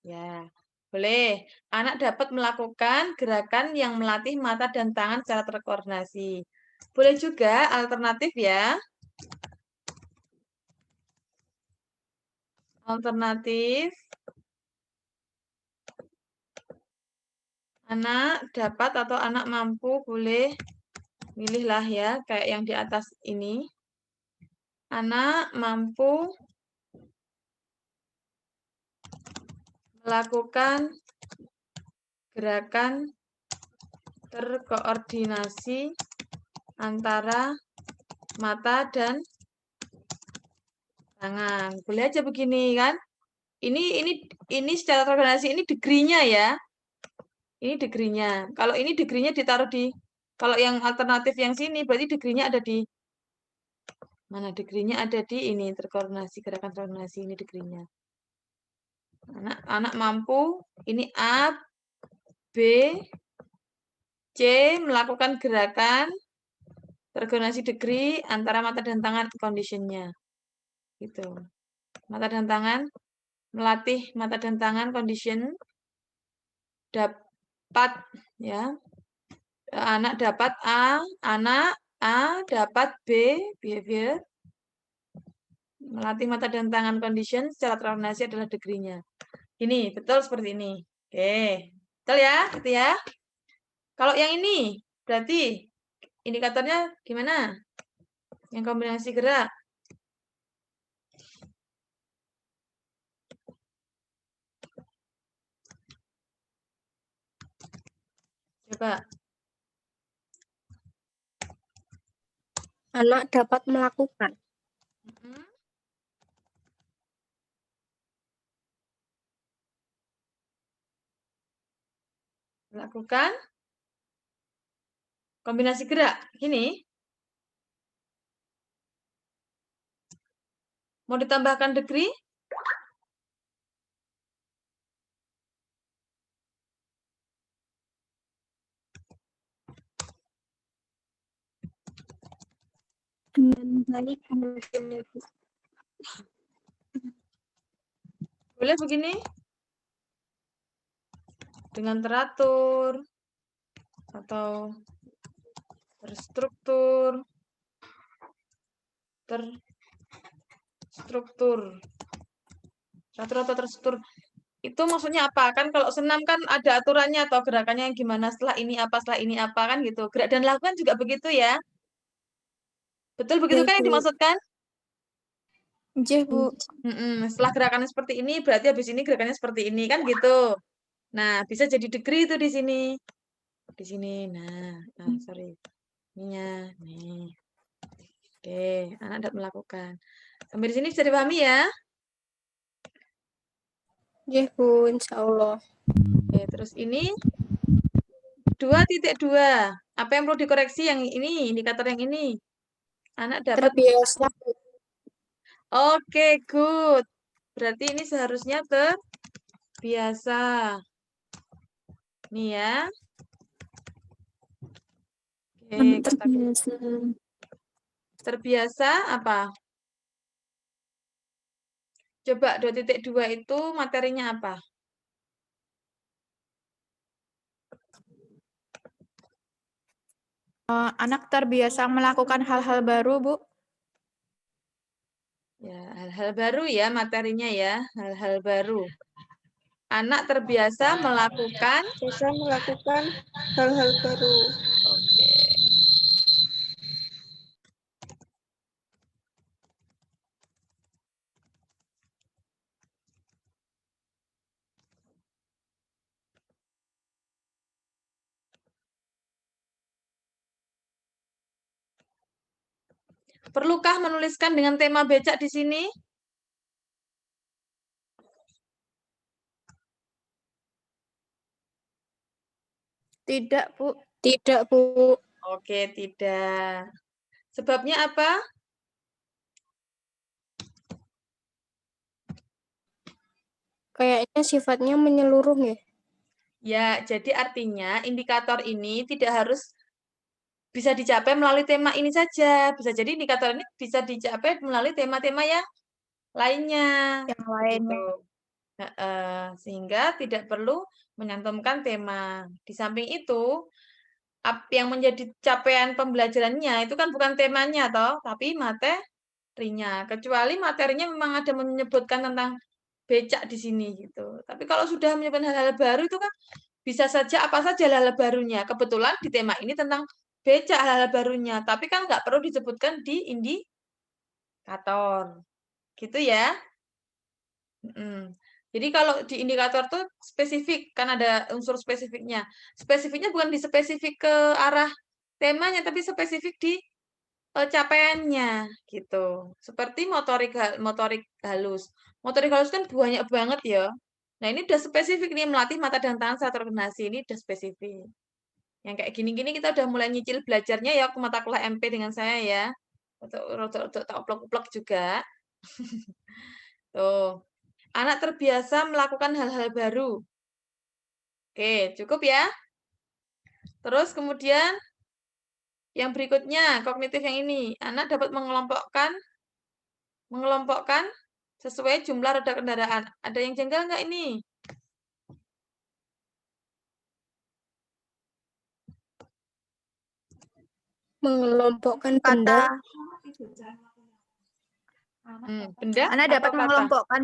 Ya, boleh. Anak dapat melakukan gerakan yang melatih mata dan tangan secara terkoordinasi. Boleh juga alternatif ya. Alternatif. Anak dapat atau anak mampu, boleh pilihlah ya, kayak yang di atas ini. Anak mampu melakukan gerakan terkoordinasi antara mata dan tangan. Boleh aja begini kan? Ini secara terkoordinasi ini degree-nya ya. Ini degree-nya. Kalau ini degree-nya ditaruh kalau yang alternatif yang sini berarti degree-nya ada di mana? Degree-nya ada di ini terkoordinasi, gerakan terkoordinasi ini degree-nya. Anak mampu, ini A, B, C melakukan gerakan terkoordinasi degree antara mata dan tangan condition-nya. Gitu. Mata dan tangan, melatih mata dan tangan condition, dapat ya. Anak dapat anak A dapat B, behavior. Melatih mata dan tangan condition secara terkoordinasi adalah degree-nya. Ini, betul seperti ini. Oke. Betul ya? Gitu ya. Kalau yang ini, berarti indikatornya gimana? Yang kombinasi gerak. Coba. Anak dapat melakukan. Melakukan kombinasi gerak. Ini. Mau ditambahkan degree? Dengan baik hasilnya, Bu. Boleh begini? Dengan teratur atau terstruktur. Teratur atau terstruktur. Itu maksudnya apa? Kan kalau senam kan ada aturannya atau gerakannya yang gimana, setelah ini apa kan gitu. Gerak dan lakukan juga begitu ya. Betul begitu kan yang dimaksudkan? Nggih, Bu. Setelah gerakannya seperti ini, berarti habis ini gerakannya seperti ini kan gitu. Nah, bisa jadi degree itu di sini. Di sini. Nah, sorry. Ininya, nih. Oke, anak dapat melakukan. Sampai di sini bisa dipahami ya? Nggih, Bu, insyaallah. Oke, terus ini 2.2. Apa yang perlu dikoreksi yang ini, indikator yang ini? Anak dapat. Terbiasa. Oke, good. Berarti ini seharusnya terbiasa. Nih ya. Oke, kata Terbiasa. terbiasa apa? Coba 2.2 itu materinya apa? Anak terbiasa melakukan hal-hal baru, Bu. Ya, hal-hal baru ya materinya ya, hal-hal baru. Anak terbiasa melakukan. Biasa melakukan hal-hal baru. Oke. Perlukah menuliskan dengan tema becak di sini? Tidak, Bu. Tidak, Bu. Oke, tidak. Sebabnya apa? Kayaknya sifatnya menyeluruh ya. Ya, jadi artinya indikator ini tidak harus bisa dicapai melalui tema ini saja. Bisa jadi indikator ini bisa dicapai melalui tema-tema yang lainnya. Yang lainnya. Gitu. Sehingga tidak perlu menyantumkan tema. Di samping itu, yang menjadi capaian pembelajarannya itu kan bukan temanya toh, tapi materinya. Kecuali materinya memang ada menyebutkan tentang becak di sini gitu. Tapi kalau sudah menyebutkan hal-hal baru itu kan bisa saja apa saja hal-hal barunya. Kebetulan di tema ini tentang becak hal-hal barunya, tapi kan nggak perlu disebutkan di indikator. Gitu ya. Jadi kalau di indikator tuh spesifik, kan ada unsur spesifiknya. Spesifiknya bukan di spesifik ke arah temanya, tapi spesifik di capaiannya gitu. Seperti motorik halus. Motorik halus kan banyak banget ya. Nah, ini udah spesifik nih melatih mata dan tangan saat koordinasi, ini udah spesifik. Yang kayak gini-gini kita udah mulai nyicil belajarnya ya ke mata kuliah MP dengan saya ya. Untuk tak uplek-uplek juga. Tuh. Anak terbiasa melakukan hal-hal baru. Oke, cukup ya. Terus kemudian yang berikutnya, kognitif yang ini. Anak dapat mengelompokkan sesuai jumlah roda kendaraan. Ada yang janggal nggak ini? Mengelompokkan benda. Benda Anak atau dapat kata? mengelompokkan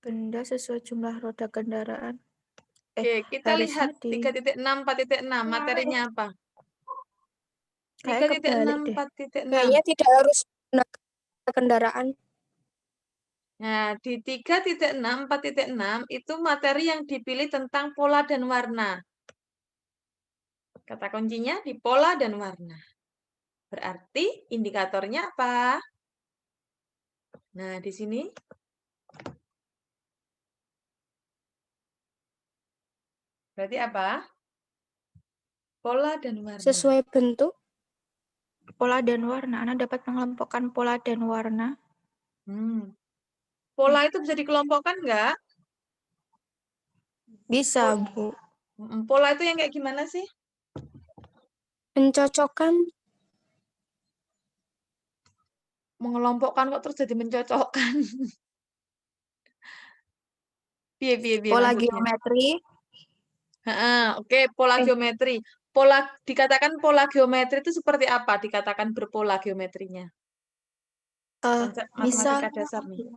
benda sesuai jumlah roda kendaraan. Oke, kita lihat harusnya 3.6, 4.6. Materinya apa? kayak kebalik 3.6, deh. 4.6. Kayaknya tidak harus menggunakan kendaraan. Nah, di 3.6, 4.6 itu materi yang dipilih tentang pola dan warna. Kata kuncinya di pola dan warna. Berarti indikatornya apa? Nah, di sini. Berarti apa? Pola dan warna. Sesuai bentuk. Pola dan warna. Anak dapat mengelompokkan pola dan warna. Pola itu bisa dikelompokkan nggak? Bisa, Bu. Pola itu yang kayak gimana sih? Mencocokkan. Mengelompokkan kok terus jadi mencocokkan. Piye Pola maksudnya? geometri. Oke, pola geometri. Dikatakan pola geometri itu seperti apa? Dikatakan berpola geometrinya. Konsep matematika dasar nih.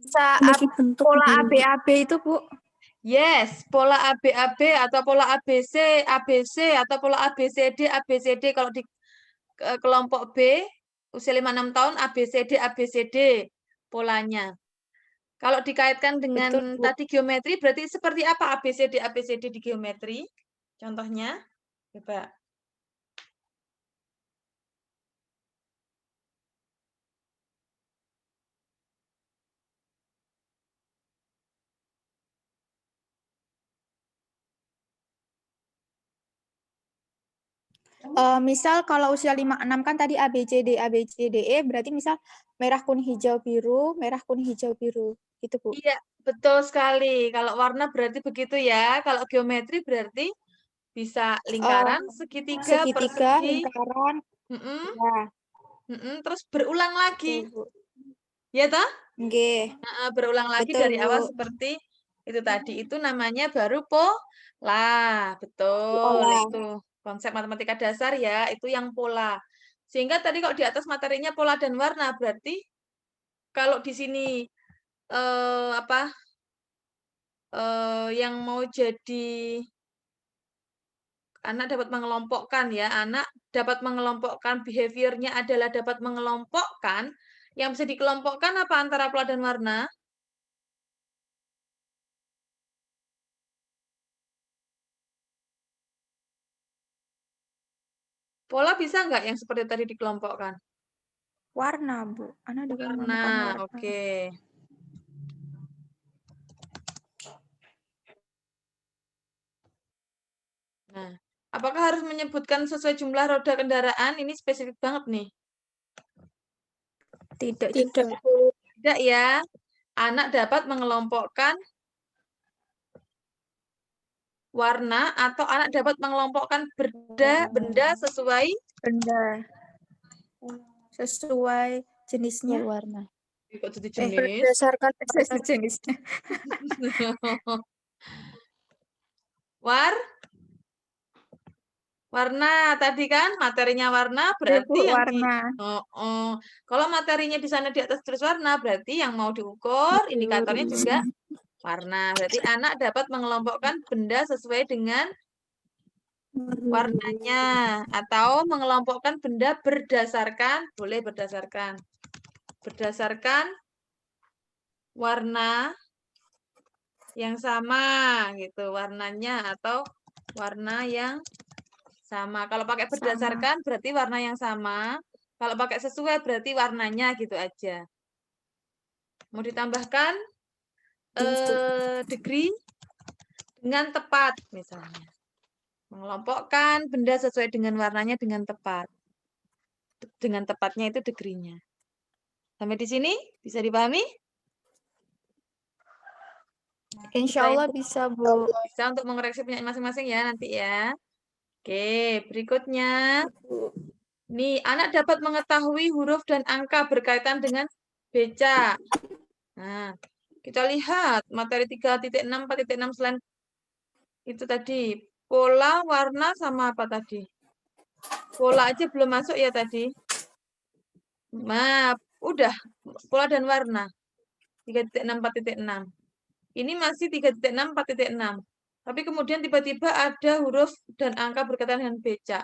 Saat bentuk pola ABAB itu, Bu. Yes, pola ABAB atau pola ABC, ABC atau pola ABCD, ABCD kalau di kelompok B usia 5-6 tahun ABCD, ABCD polanya. Kalau dikaitkan dengan Betul, Bu. tadi geometri berarti seperti apa ABCD, ABCD di geometri? Contohnya, coba. Misal kalau usia 5-6 kan tadi A, B, C, D, A, B, C, D, E, berarti misal merah, kuning, hijau, biru, merah, kuning, hijau, biru. Gitu, Bu. Iya, betul sekali. Kalau warna berarti begitu ya. Kalau geometri berarti bisa lingkaran, segitiga, Segitiga, persegi, lingkaran, mm-mm, ya, terus berulang lagi. betul, Bu. Ya toh? Nggih, Berulang lagi betul, dari awal Bu. seperti itu tadi. Itu namanya baru pola. Betul, Pola. itu konsep matematika dasar ya, itu yang pola. Sehingga tadi kalau di atas materinya pola dan warna, berarti kalau di sini apa yang mau jadi anak dapat mengelompokkan ya, anak dapat mengelompokkan behaviornya adalah dapat mengelompokkan. Yang bisa dikelompokkan apa antara pola dan warna? Pola bisa nggak yang seperti tadi dikelompokkan? Warna, Bu. Anak dapat menemukan Warna, warna. oke. Nah, apakah harus menyebutkan sesuai jumlah roda kendaraan? Ini spesifik banget nih. Tidak Tidak, juga. Bu. Tidak ya. Anak dapat mengelompokkan warna atau anak dapat mengelompokkan benda sesuai Benda. Sesuai jenisnya. Warna. kok jadi jenis. Berdasarkan Sesuai jenisnya. Warna tadi kan materinya warna berarti Bu, yang di warna. kalau materinya di sana di atas tulis warna berarti yang mau diukur indikatornya juga warna. Berarti anak dapat mengelompokkan benda sesuai dengan warnanya atau mengelompokkan benda berdasarkan warna yang sama gitu, warnanya atau warna yang sama. Kalau pakai berdasarkan berarti warna yang sama. Kalau pakai sesuai berarti warnanya gitu aja. Mau ditambahkan degree dengan tepat misalnya. Mengelompokkan benda sesuai dengan warnanya dengan tepat. Dengan tepatnya itu degree-nya. Sampai di sini bisa dipahami? Insya Allah bisa, Bu. Bisa untuk mengoreksi punya masing-masing ya nanti ya. Oke, berikutnya. Nih, anak dapat mengetahui huruf dan angka berkaitan dengan beca. Nah, kita lihat materi 3.6, 4.6 selain itu tadi. Pola, warna, sama apa tadi? Pola aja belum masuk ya tadi. Nah, udah. Pola dan warna. 3.6, 4.6. Ini masih 3.6, 4.6. Tapi kemudian tiba-tiba ada huruf dan angka berkaitan dengan beca.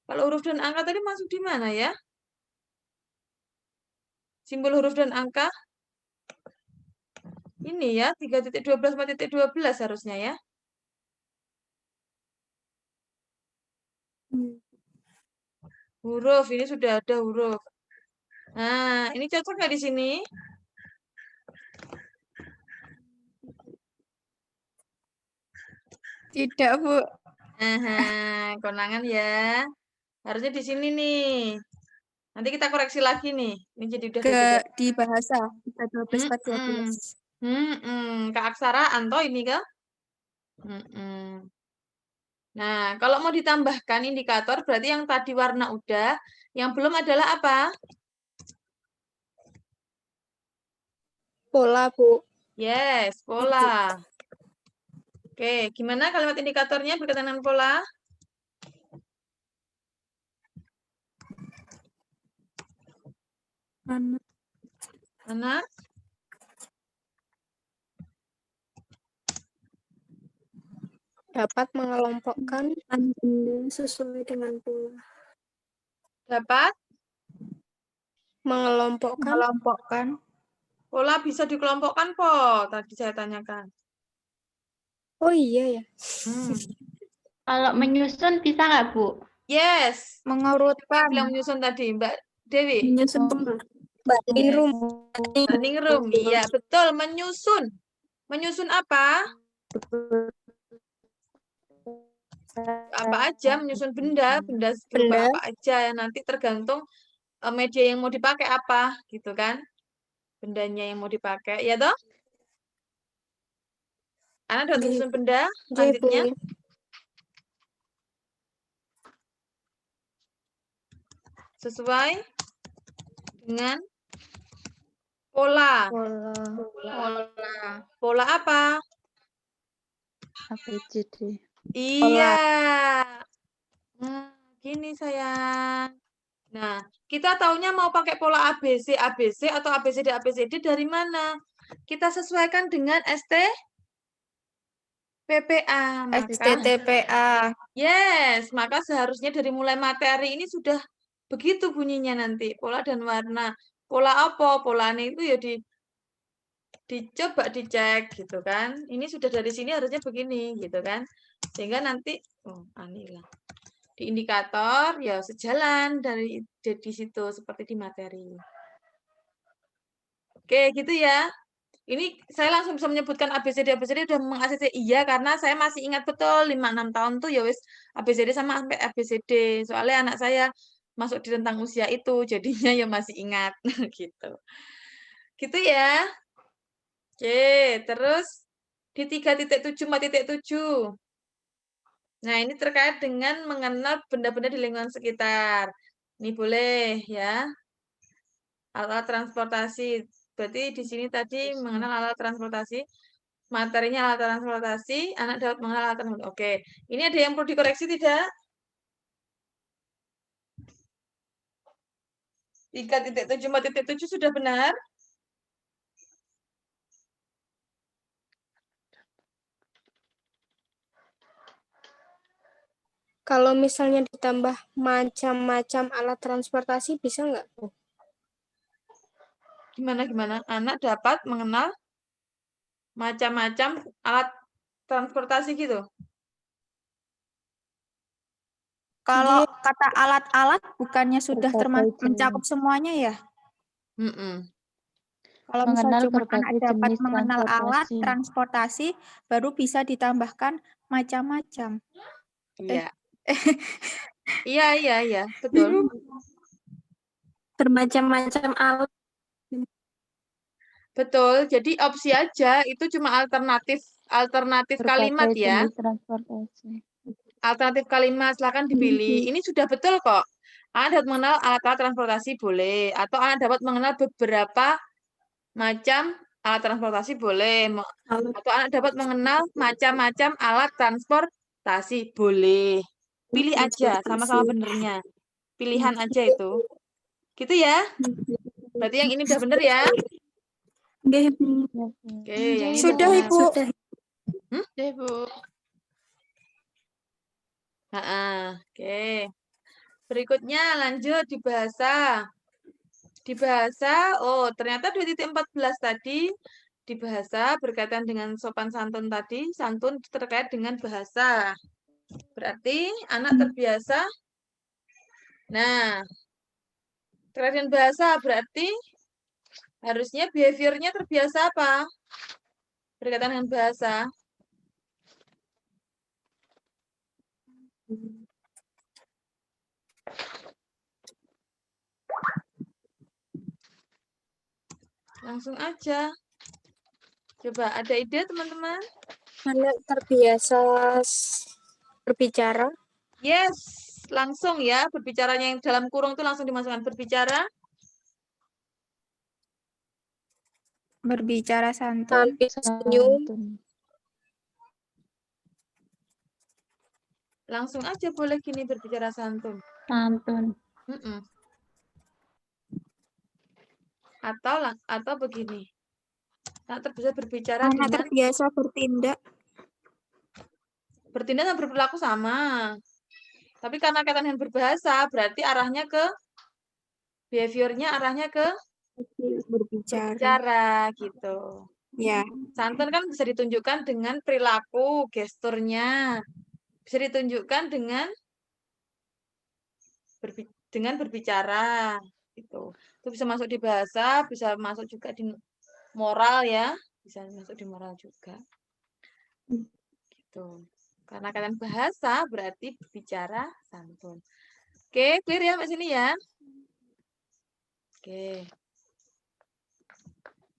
Kalau huruf dan angka tadi masuk di mana ya? Simbol huruf dan angka? Ini ya, 3.12, 4.12 harusnya ya. Huruf, ini sudah ada huruf. Nah, ini cocok nggak di sini? Tidak, Bu. Konangan ya. Harusnya di sini nih. Nanti kita koreksi lagi nih. Ini jadi udah Di bahasa 312 412. keaksaraan toh ini kah? Nah, kalau mau ditambahkan indikator berarti yang tadi warna udah, yang belum adalah apa? Pola, Bu. Yes, pola. Oke, gimana kalimat indikatornya berkaitan dengan pola? Mana? Dapat mengelompokkan benda sesuai dengan pola. Dapat? Mengelompokkan. Pola bisa dikelompokkan po, tadi saya tanyakan. Oh iya ya. Kalau menyusun bisa nggak, Bu? Yes. Mengurutkan. Bilang menyusun tadi, Mbak Dewi. Menyusun Yes. room. Running room, iya betul. Menyusun. Menyusun apa? apa aja, menyusun benda berupa Benda. apa aja ya, nanti tergantung media yang mau dipakai apa gitu kan, bendanya yang mau dipakai ya toh. Anak dapat Nggih. menyusun benda Nggih, Bu. selanjutnya sesuai dengan pola. Pola apa? ABCD. Iya. Nah, gini sayang. Nah, kita taunya mau pakai pola ABC, ABC atau ABCD, ABCD dari mana? Kita sesuaikan dengan PPA. Maka, STTPA. yes, maka seharusnya dari mulai materi ini sudah begitu bunyinya nanti. Pola dan warna. Pola apa? Polanya itu ya dicoba dicek gitu kan. Ini sudah dari sini harusnya begini gitu kan. Sehingga nanti, oh anilah. Di indikator ya sejalan dari di situ seperti di materi. Oke, gitu ya. Ini saya langsung bisa menyebutkan ABCD udah meng-ACC iya karena saya masih ingat betul 5-6 tahun tuh ya wis ABCD sama sampai ABCD. Soalnya anak saya masuk di rentang usia itu jadinya ya masih ingat gitu. Gitu ya. Oke, terus di 3.7 4.7. Nah, ini terkait dengan mengenal benda-benda di lingkungan sekitar. Ini boleh ya. Alat transportasi. Berarti di sini tadi mengenal alat transportasi. Materinya alat transportasi. Anak dapat mengenal alat transportasi. Oke. Ini ada yang perlu dikoreksi tidak? 3.7 4.7 sudah benar? Kalau misalnya ditambah macam-macam alat transportasi bisa nggak, Bu? Gimana? Anak dapat mengenal macam-macam alat transportasi gitu. Kalau kata alat-alat bukannya sudah Berbagai mencakup jenis. semuanya ya? Mm-mm. Kalau misal Mengenal cuma anak berbagai dapat jenis mengenal alat transportasi. transportasi, baru bisa ditambahkan macam-macam. Iya. Iya, betul. Bermacam-macam alat. Betul. Jadi opsi aja itu cuma alternatif kalimat Berbagai ya. jenis transportasi. Alternatif kalimat silakan dipilih. Ini sudah betul kok. Anak dapat mengenal alat-alat transportasi boleh atau anak dapat mengenal beberapa macam alat transportasi boleh atau anak dapat mengenal macam-macam alat transportasi boleh. Pilih aja sama-sama benernya. Pilihan aja itu. Gitu ya. Berarti yang ini udah bener ya. Nggih, Bu. Oke, yang ini Sudah, benar. Ibu. Sudah. Deh, Bu. Oke. Berikutnya lanjut di bahasa. Di bahasa, oh ternyata 2.14 tadi di bahasa berkaitan dengan sopan santun tadi, santun terkait dengan bahasa. Berarti anak terbiasa. Nah, terkait dengan bahasa berarti harusnya behaviornya terbiasa apa? Berkaitan dengan bahasa. Langsung aja. Coba ada ide teman-teman? Anak terbiasa berbicara. Yes, langsung ya. Berbicaranya yang dalam kurung itu langsung dimasukkan berbicara. Berbicara santun. Tampil senyum. Santun. Langsung aja boleh gini berbicara santun. Santun. Mm-mm. Atau begini. Anak terbiasa berbicara Anak dengan terbiasa bertindak. bertindak dan berperilaku sama. Tapi karena kaitan dengan berbahasa, berarti arahnya ke behaviornya arahnya ke Berbicara. berbicara gitu. Ya. Santun kan bisa ditunjukkan dengan perilaku, gesturnya. Bisa ditunjukkan dengan berbicara gitu. Itu bisa masuk di bahasa, bisa masuk juga di moral ya. Bisa masuk di moral juga. Gitu. Karena kalian bahasa berarti bicara santun. Oke, clear ya Mbak sini ya? Oke.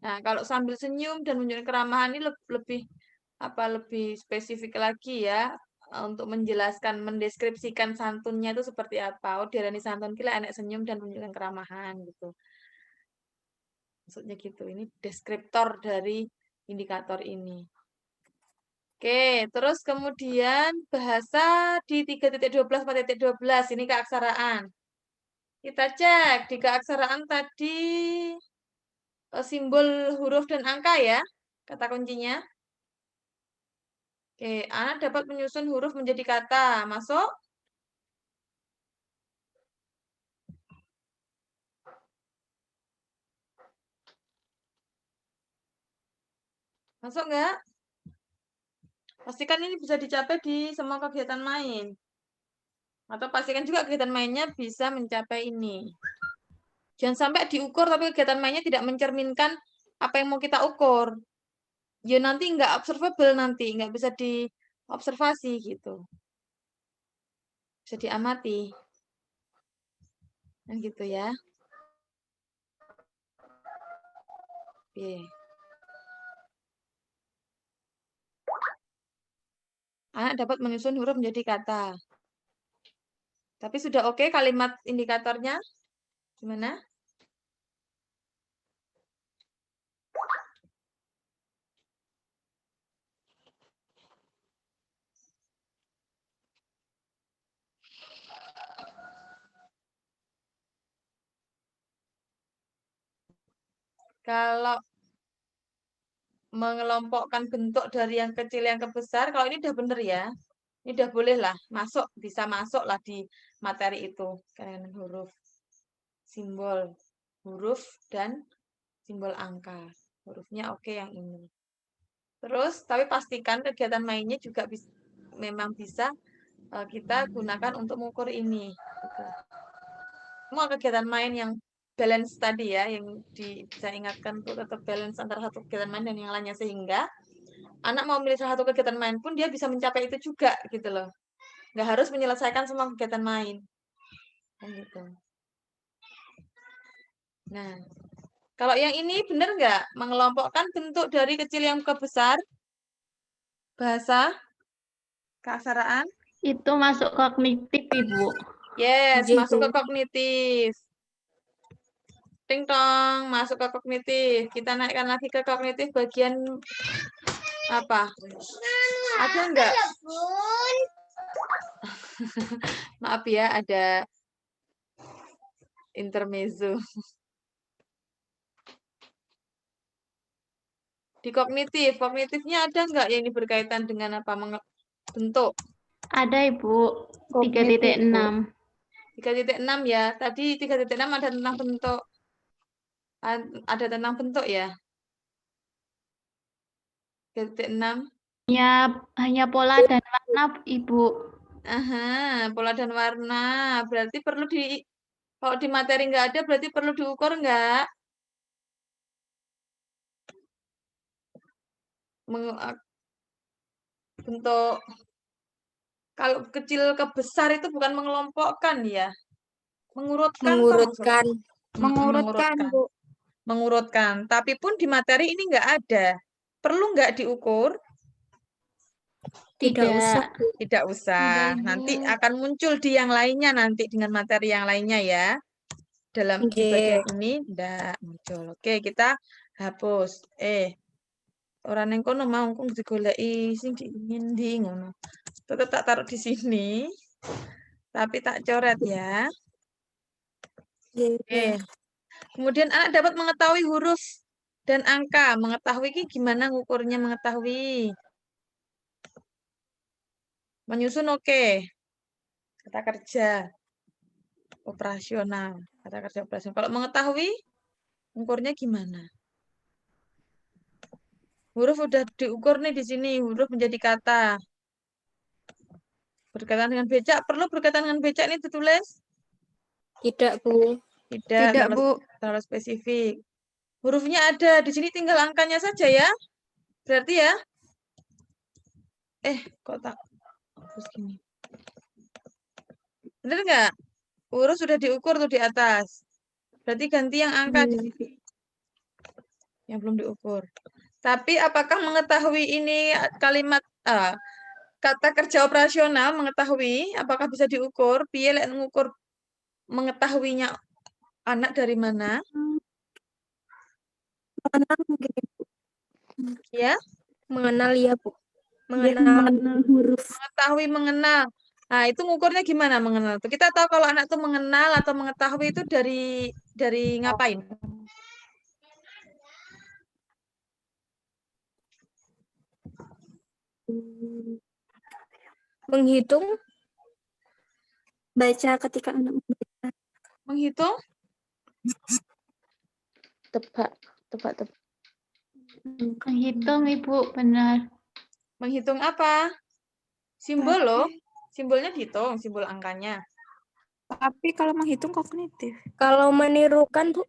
Nah, kalau sambil senyum dan menunjukkan keramahan ini lebih spesifik lagi ya untuk menjelaskan, mendeskripsikan santunnya itu seperti apa. Oh, diarani santun kila enak senyum dan menunjukkan keramahan gitu. Maksudnya gitu. Ini deskriptor dari indikator ini. Oke, terus kemudian bahasa di 3.12 4.12 ini keaksaraan. Kita cek di keaksaraan tadi simbol huruf dan angka ya, kata kuncinya. Oke, anak dapat menyusun huruf menjadi kata. Masuk? Masuk nggak? Pastikan ini bisa dicapai di semua kegiatan main. Atau pastikan juga kegiatan mainnya bisa mencapai ini. Jangan sampai diukur tapi kegiatan mainnya tidak mencerminkan apa yang mau kita ukur. Ya nanti nggak observable nanti, nggak bisa diobservasi gitu. Bisa diamati. Nah, gitu ya. Oke. Anak dapat menyusun huruf menjadi kata. Tapi sudah oke kalimat indikatornya? Gimana? Kalau mengelompokkan bentuk dari yang kecil yang ke besar, kalau ini udah bener ya. Ini udah boleh lah, bisa masuk lah di materi itu. Kan huruf, simbol, huruf, dan simbol angka. Hurufnya oke yang ini. Terus, tapi pastikan kegiatan mainnya juga memang bisa kita gunakan untuk mengukur ini. Gitu. Semua kegiatan main yang balance tadi ya, yang bisa ingatkan untuk tetap balance antara satu kegiatan main dan yang lainnya, sehingga anak mau milih salah satu kegiatan main pun dia bisa mencapai itu juga gitu loh. Nggak harus menyelesaikan semua kegiatan main. Gitu. Nah, kalau yang ini benar nggak? Mengelompokkan bentuk dari kecil yang ke besar? Bahasa? Keaksaraan? Itu masuk kognitif, Ibu. Yes, Iya, masuk Bu. ke kognitif. Ting tong, masuk ke kognitif. Kita naikkan lagi ke kognitif bagian apa? Ada nggak? Maaf ya, ada intermezzo. Di kognitifnya ada nggak yang ini berkaitan dengan apa? Bentuk. Ada, Ibu. Kognitif, 3.6. 3.6 ya. Tadi 3.6 ada tentang bentuk. Ada tentang bentuk ya. 3.6. Hanya pola dan warna, Ibu. Aha, pola dan warna. Berarti perlu kalau di materi nggak ada, berarti perlu diukur nggak? Bentuk. Kalau kecil ke besar itu bukan mengelompokkan ya. Mengurutkan. Mengurutkan. Mengurutkan, Bu. Mengurutkan. Tapi pun di materi ini nggak ada. Perlu nggak diukur? Tidak usah, Bu. Tidak usah. Tidak, Nanti Bu. akan muncul di yang lainnya nanti dengan materi yang lainnya ya. Dalam di bagian ini tidak muncul. Oke, kita hapus. Orang yang kono mau kok digoleki sing di ngono. Tetap tak taruh di sini. Tapi tak coret ya. Oke. Kemudian anak dapat mengetahui huruf dan angka. Mengetahui ini gimana ngukurnya mengetahui? Menyusun oke. Kata kerja operasional. Kata kerja operasional. Kalau mengetahui, ukurnya gimana? Huruf udah diukur nih di sini. Huruf menjadi kata. Berkaitan dengan becak. Perlu berkaitan dengan becak ini ditulis? Tidak, Bu. Tidak, Bu. Terlalu spesifik. Hurufnya ada. Di sini tinggal angkanya saja ya. Berarti ya. Kok tak? Terus gini. Bener nggak? Urus sudah diukur tuh di atas. Berarti ganti yang angka di sini. Yang belum diukur. Tapi apakah mengetahui ini kalimat kata kerja operasional mengetahui apakah bisa diukur? Piye lek ngukur mengetahuinya anak dari mana? Mengenal mungkin, Bu. Ya, Mengenal ya, Bu. Iya, Mengenal huruf. mengetahui mengenal. Nah, itu ngukurnya gimana mengenal tuh? Kita tahu kalau anak tuh mengenal atau mengetahui itu dari ngapain? Menghitung, baca ketika anak membaca. Menghitung? Tebak. Menghitung, Ibu, benar. Menghitung apa? Simbol loh. Simbolnya dihitung, simbol angkanya. Tapi kalau menghitung kognitif. Kalau menirukan, Bu,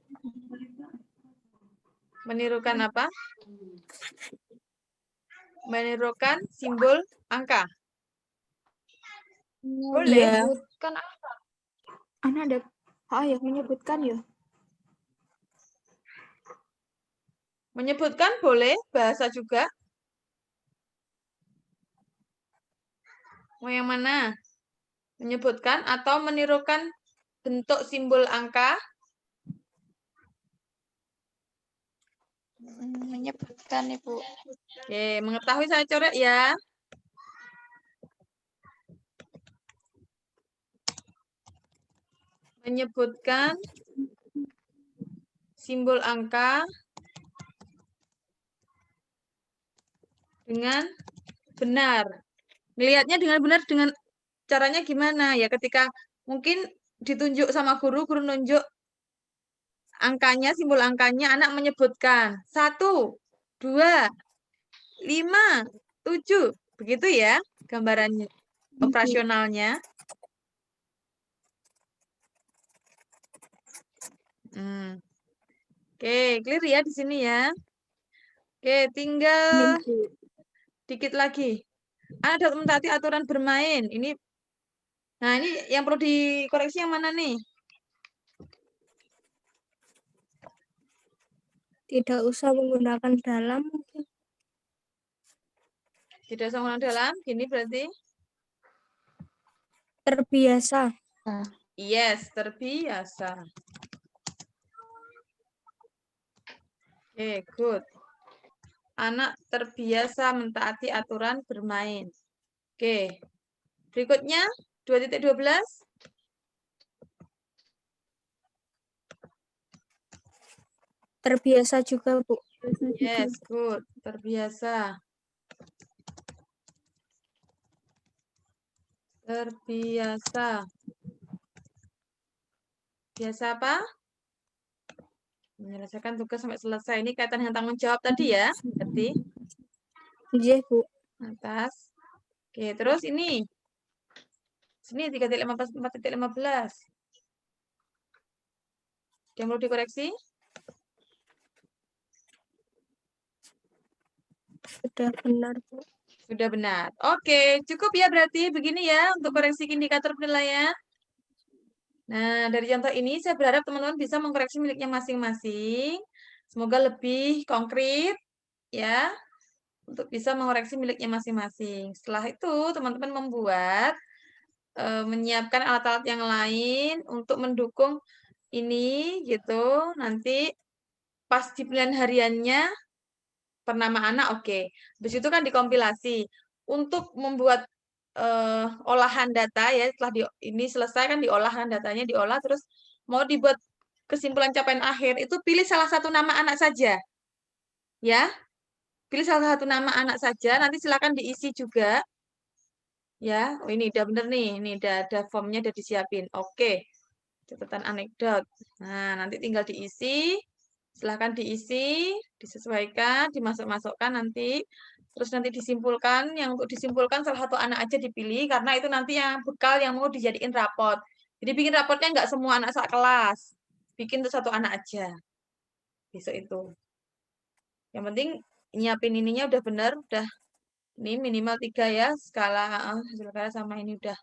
Menirukan apa? Menirukan simbol angka. Boleh. Iya. Menyebutkan apa? Anak ada ya menyebutkan ya. Menyebutkan boleh, bahasa juga. Mau yang mana? Menyebutkan atau menirukan bentuk simbol angka? Menyebutkan, Ibu. Oke, mengetahui saya coret ya. Menyebutkan simbol angka dengan benar. Melihatnya dengan benar dengan caranya gimana? Ya ketika mungkin ditunjuk sama guru nunjuk angkanya, simbol angkanya, anak menyebutkan 1, 2, 5, 7. Begitu ya gambarannya, operasionalnya. Oke, clear ya di sini ya. Oke, tinggal dikit lagi. Ada mentaati aturan bermain. Nah, ini yang perlu dikoreksi yang mana nih? tidak usah menggunakan dalam mungkin. Tidak usah menggunakan dalam. Gini berarti? Terbiasa. Yes, terbiasa. Oke, good. Anak terbiasa mentaati aturan bermain. Oke. Berikutnya 2.12. Terbiasa juga, Bu. Yes, good. Terbiasa. Terbiasa. Biasa apa? Menyelesaikan tugas sampai selesai. Ini kaitan dengan tanggung jawab tadi ya, berarti. Iya, Bu. Atas. Oke, terus ini. Sini 3.15, 4.15. Yang perlu dikoreksi? Sudah benar, Bu. Sudah benar. Oke, cukup ya berarti begini ya untuk koreksi indikator penilaian. Nah, dari contoh ini saya berharap teman-teman bisa mengkoreksi miliknya masing-masing. Semoga lebih konkret ya untuk bisa mengoreksi miliknya masing-masing. Setelah itu teman-teman membuat menyiapkan alat-alat yang lain untuk mendukung ini gitu. Nanti pas di pilihan hariannya per nama anak oke. Habis itu kan dikompilasi. Untuk membuat olahan data ya setelah ini selesai kan diolah kan datanya diolah terus mau dibuat kesimpulan capaian akhir itu pilih salah satu nama anak saja. Ya. Pilih salah satu nama anak saja nanti silakan diisi juga. Ya, oh ini udah bener nih. Ini udah ada formnya udah disiapin. Oke. Catatan anekdot. Nah, nanti tinggal diisi. Silahkan diisi, disesuaikan, dimasuk-masukkan nanti. Terus nanti disimpulkan. Yang untuk disimpulkan salah satu anak aja dipilih. Karena itu nanti yang bekal yang mau dijadiin rapot. Jadi bikin rapotnya nggak semua anak sak kelas. Bikin tuh satu anak aja. Besok itu. Yang penting nyiapin ininya udah bener, udah Ini minimal 3 ya, skala hasil karya sama ini udah.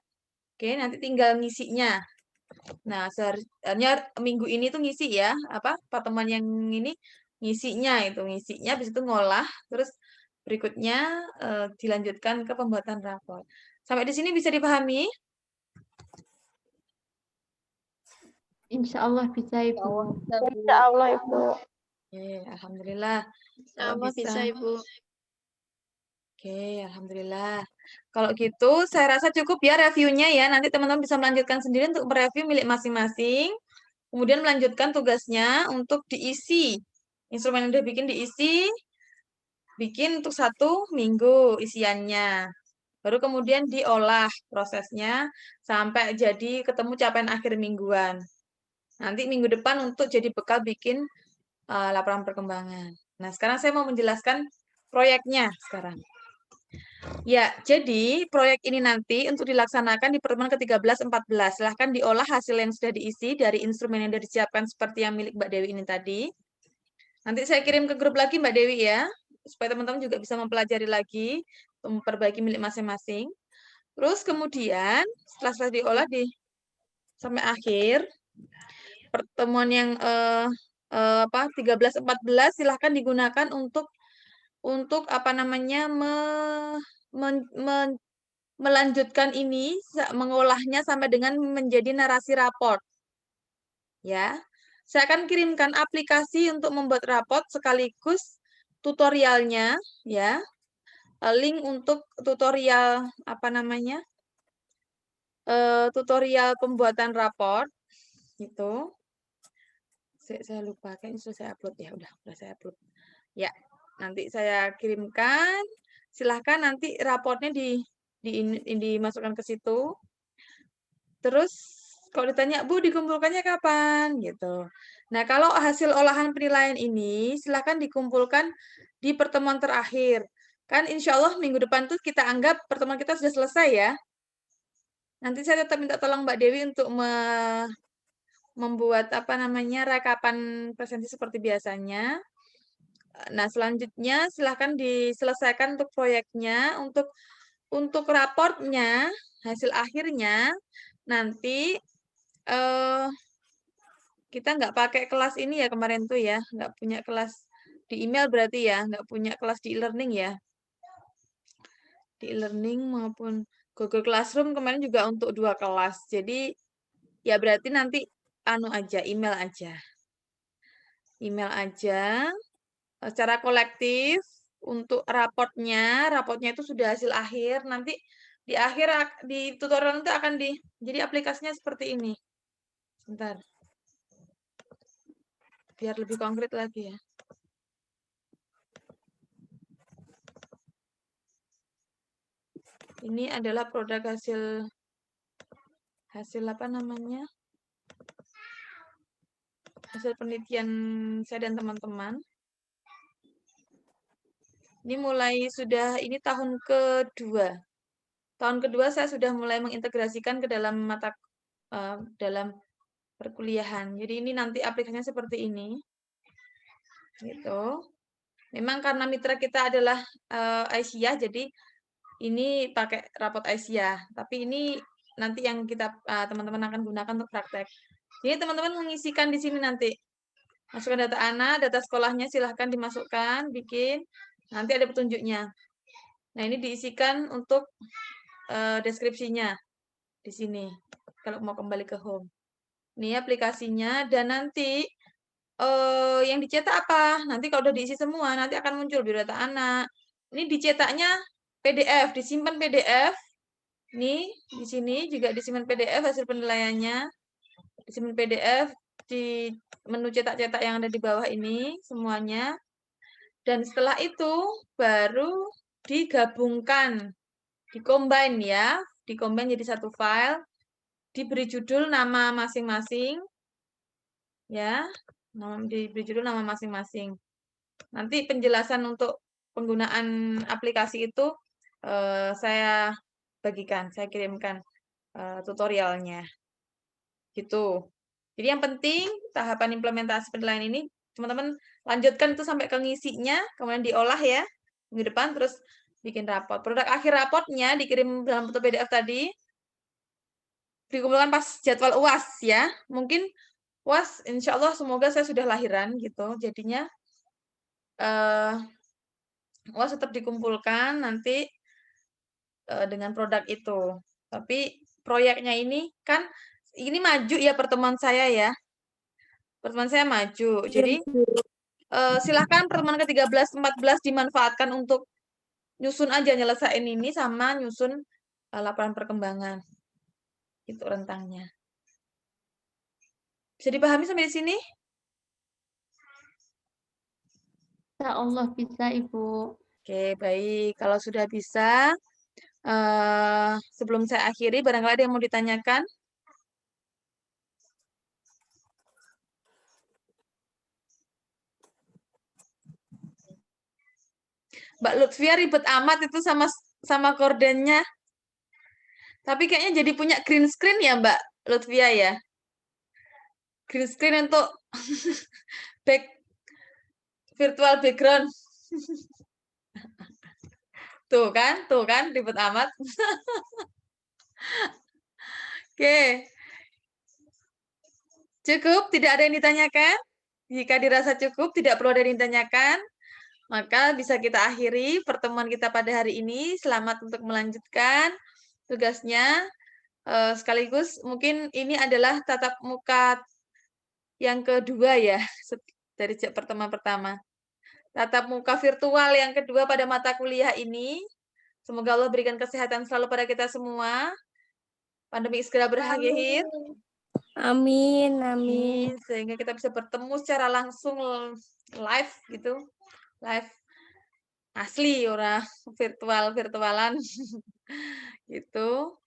Oke, nanti tinggal ngisinya. Nah, seharusnya minggu ini tuh ngisi ya, apa pertemuan yang ini ngisinya, habis itu ngolah, terus berikutnya dilanjutkan ke pembuatan rapor. Sampai di sini bisa dipahami? Insya Allah bisa Ya Ibu. Allah, bisa, Bu. Insya Allah, Ibu. Oke, alhamdulillah. Kalau Allah bisa. bisa Ibu. Oke, alhamdulillah. Kalau gitu, saya rasa cukup ya reviewnya ya. Nanti teman-teman bisa melanjutkan sendiri untuk mereview milik masing-masing. Kemudian melanjutkan tugasnya untuk diisi. Instrumen yang udah bikin diisi, bikin untuk 1 minggu isiannya. Baru kemudian diolah prosesnya sampai jadi ketemu capaian akhir mingguan. Nanti minggu depan untuk jadi bekal bikin laporan perkembangan. Nah, sekarang saya mau menjelaskan proyeknya sekarang. Ya, jadi proyek ini nanti untuk dilaksanakan di pertemuan ke-13-14. Silahkan diolah hasil yang sudah diisi dari instrumen yang sudah disiapkan seperti yang milik Mbak Dewi ini tadi. Nanti saya kirim ke grup lagi Mbak Dewi ya, supaya teman-teman juga bisa mempelajari lagi, memperbaiki milik masing-masing. Terus kemudian setelah diolah sampai akhir, pertemuan yang 13-14 silahkan digunakan untuk apa namanya melanjutkan ini, mengolahnya sampai dengan menjadi narasi raport. Ya, saya akan kirimkan aplikasi untuk membuat raport sekaligus tutorialnya, ya, link untuk tutorial apa namanya, tutorial pembuatan raport, gitu. Saya lupa, kayaknya sudah saya upload ya, udah saya upload. Ya, nanti saya kirimkan. Silahkan nanti raportnya dimasukkan ke situ. Terus kalau ditanya, Bu, dikumpulkannya kapan? Gitu. Nah, kalau hasil olahan penilaian ini, silahkan dikumpulkan di pertemuan terakhir. Kan insya Allah minggu depan tuh kita anggap pertemuan kita sudah selesai ya. Nanti saya tetap minta tolong Mbak Dewi untuk membuat apa namanya rekapan presentasi seperti biasanya. Nah, selanjutnya silahkan diselesaikan untuk proyeknya, untuk raportnya, hasil akhirnya nanti kita nggak pakai kelas ini ya kemarin tuh ya, nggak punya kelas di email berarti ya, nggak punya kelas di e-learning ya. Di e-learning maupun Google Classroom kemarin juga untuk 2 kelas. Jadi ya berarti nanti email aja. Email aja secara kolektif untuk raportnya itu sudah hasil akhir. Nanti di akhir di tutorial itu akan jadi aplikasinya seperti ini. Sebentar. Biar lebih konkret lagi ya. Ini adalah produk hasil apa namanya? Hasil penelitian saya dan teman-teman. Ini ini tahun kedua. Tahun kedua saya sudah mulai mengintegrasikan ke dalam dalam perkuliahan. Jadi ini nanti aplikasinya seperti ini. Gitu. Memang karena mitra kita adalah Aisyah, jadi ini pakai rapot Aisyah. Tapi ini nanti yang kita teman-teman akan gunakan untuk praktek. Jadi teman-teman mengisikan di sini nanti. Masukkan data anak, data sekolahnya silahkan dimasukkan, bikin. Nanti ada petunjuknya. Nah, ini diisikan untuk deskripsinya di sini. Kalau mau kembali ke home. Ini aplikasinya, dan nanti yang dicetak apa? Nanti kalau udah diisi semua, nanti akan muncul biodata anak. Ini dicetaknya PDF, disimpan PDF. Nih, di sini juga disimpan PDF hasil penilaiannya. Disimpan PDF di menu cetak-cetak yang ada di bawah ini semuanya. Dan setelah itu baru digabungkan, dikombin ya, dikombin jadi satu file, diberi judul nama masing-masing, ya, diberi judul nama masing-masing. Nanti penjelasan untuk penggunaan aplikasi itu saya bagikan, saya kirimkan tutorialnya. Gitu. Jadi yang penting tahapan implementasi penilaian ini teman-teman lanjutkan itu sampai ke ngisinya, kemudian diolah ya minggu depan, terus bikin rapot. Produk akhir rapotnya dikirim dalam bentuk PDF tadi, dikumpulkan pas jadwal UAS ya. Mungkin UAS insya Allah semoga saya sudah lahiran gitu. Jadinya UAS tetap dikumpulkan nanti dengan produk itu. Tapi proyeknya ini kan ini maju ya pertemuan saya ya. Pertemuan saya maju. Iya, Jadi Bu. silahkan pertemuan ke-13, 14 dimanfaatkan untuk nyusun aja nyelesain ini sama nyusun laporan perkembangan. Itu rentangnya. Bisa dipahami sampai di sini? Insya Allah bisa, Ibu. Oke, baik. Kalau sudah bisa, sebelum saya akhiri, barangkali ada yang mau ditanyakan? Mbak Lutfia ribet amat itu sama kordennya. Tapi kayaknya jadi punya green screen ya, Mbak Lutfia ya. Green screen untuk virtual background. Tuh kan, ribet amat. Oke. Cukup, tidak ada yang ditanyakan? Jika dirasa cukup, tidak perlu ada yang ditanyakan, maka bisa kita akhiri pertemuan kita pada hari ini. Selamat untuk melanjutkan tugasnya. Sekaligus mungkin ini adalah tatap muka yang kedua ya, dari pertemuan pertama. Tatap muka virtual yang kedua pada mata kuliah ini. Semoga Allah berikan kesehatan selalu pada kita semua. Pandemi segera berakhir. Amin, amin. Sehingga kita bisa bertemu secara langsung live gitu. Live asli orang virtualan gitu.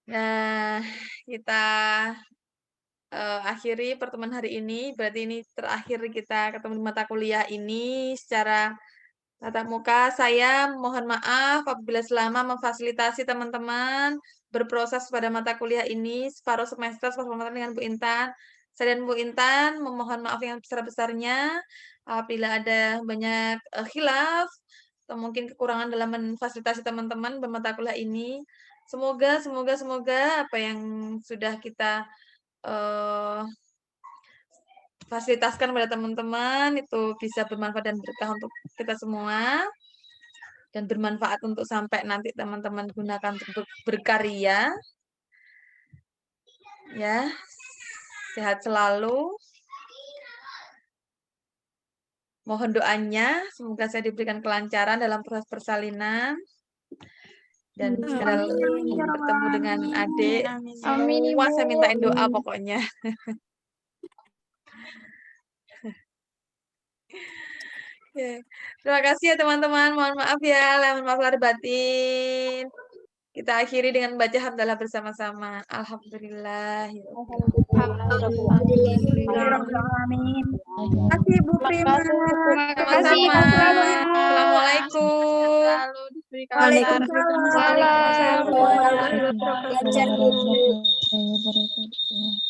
Nah, kita akhiri pertemuan hari ini. Berarti ini terakhir kita ketemu di mata kuliah ini secara tatap muka. Saya mohon maaf apabila selama memfasilitasi teman-teman berproses pada mata kuliah ini separuh semester dengan Bu Intan. Saya dan Bu Intan memohon maaf yang besar-besarnya apabila ada banyak khilaf atau mungkin kekurangan dalam memfasilitasi teman-teman bermata kuliah ini. Semoga apa yang sudah kita fasilitaskan pada teman-teman itu bisa bermanfaat dan berkah untuk kita semua dan bermanfaat untuk sampai nanti teman-teman gunakan untuk berkarya ya. Sehat selalu. Mohon doanya semoga saya diberikan kelancaran dalam proses persalinan dan segera bertemu dengan adik. Semua saya mintain doa pokoknya. Terima kasih ya teman-teman. Mohon maaf ya, mohon maaf lahir batin. Kita akhiri dengan baca hamdalah bersama-sama. Alhamdulillah. Terima kasih Bu Prima. Sama-sama. Assalamualaikum. Waalaikumsalam. Waalaikumsalam. Belajar Bu. warahmatullahi wabarakatuh.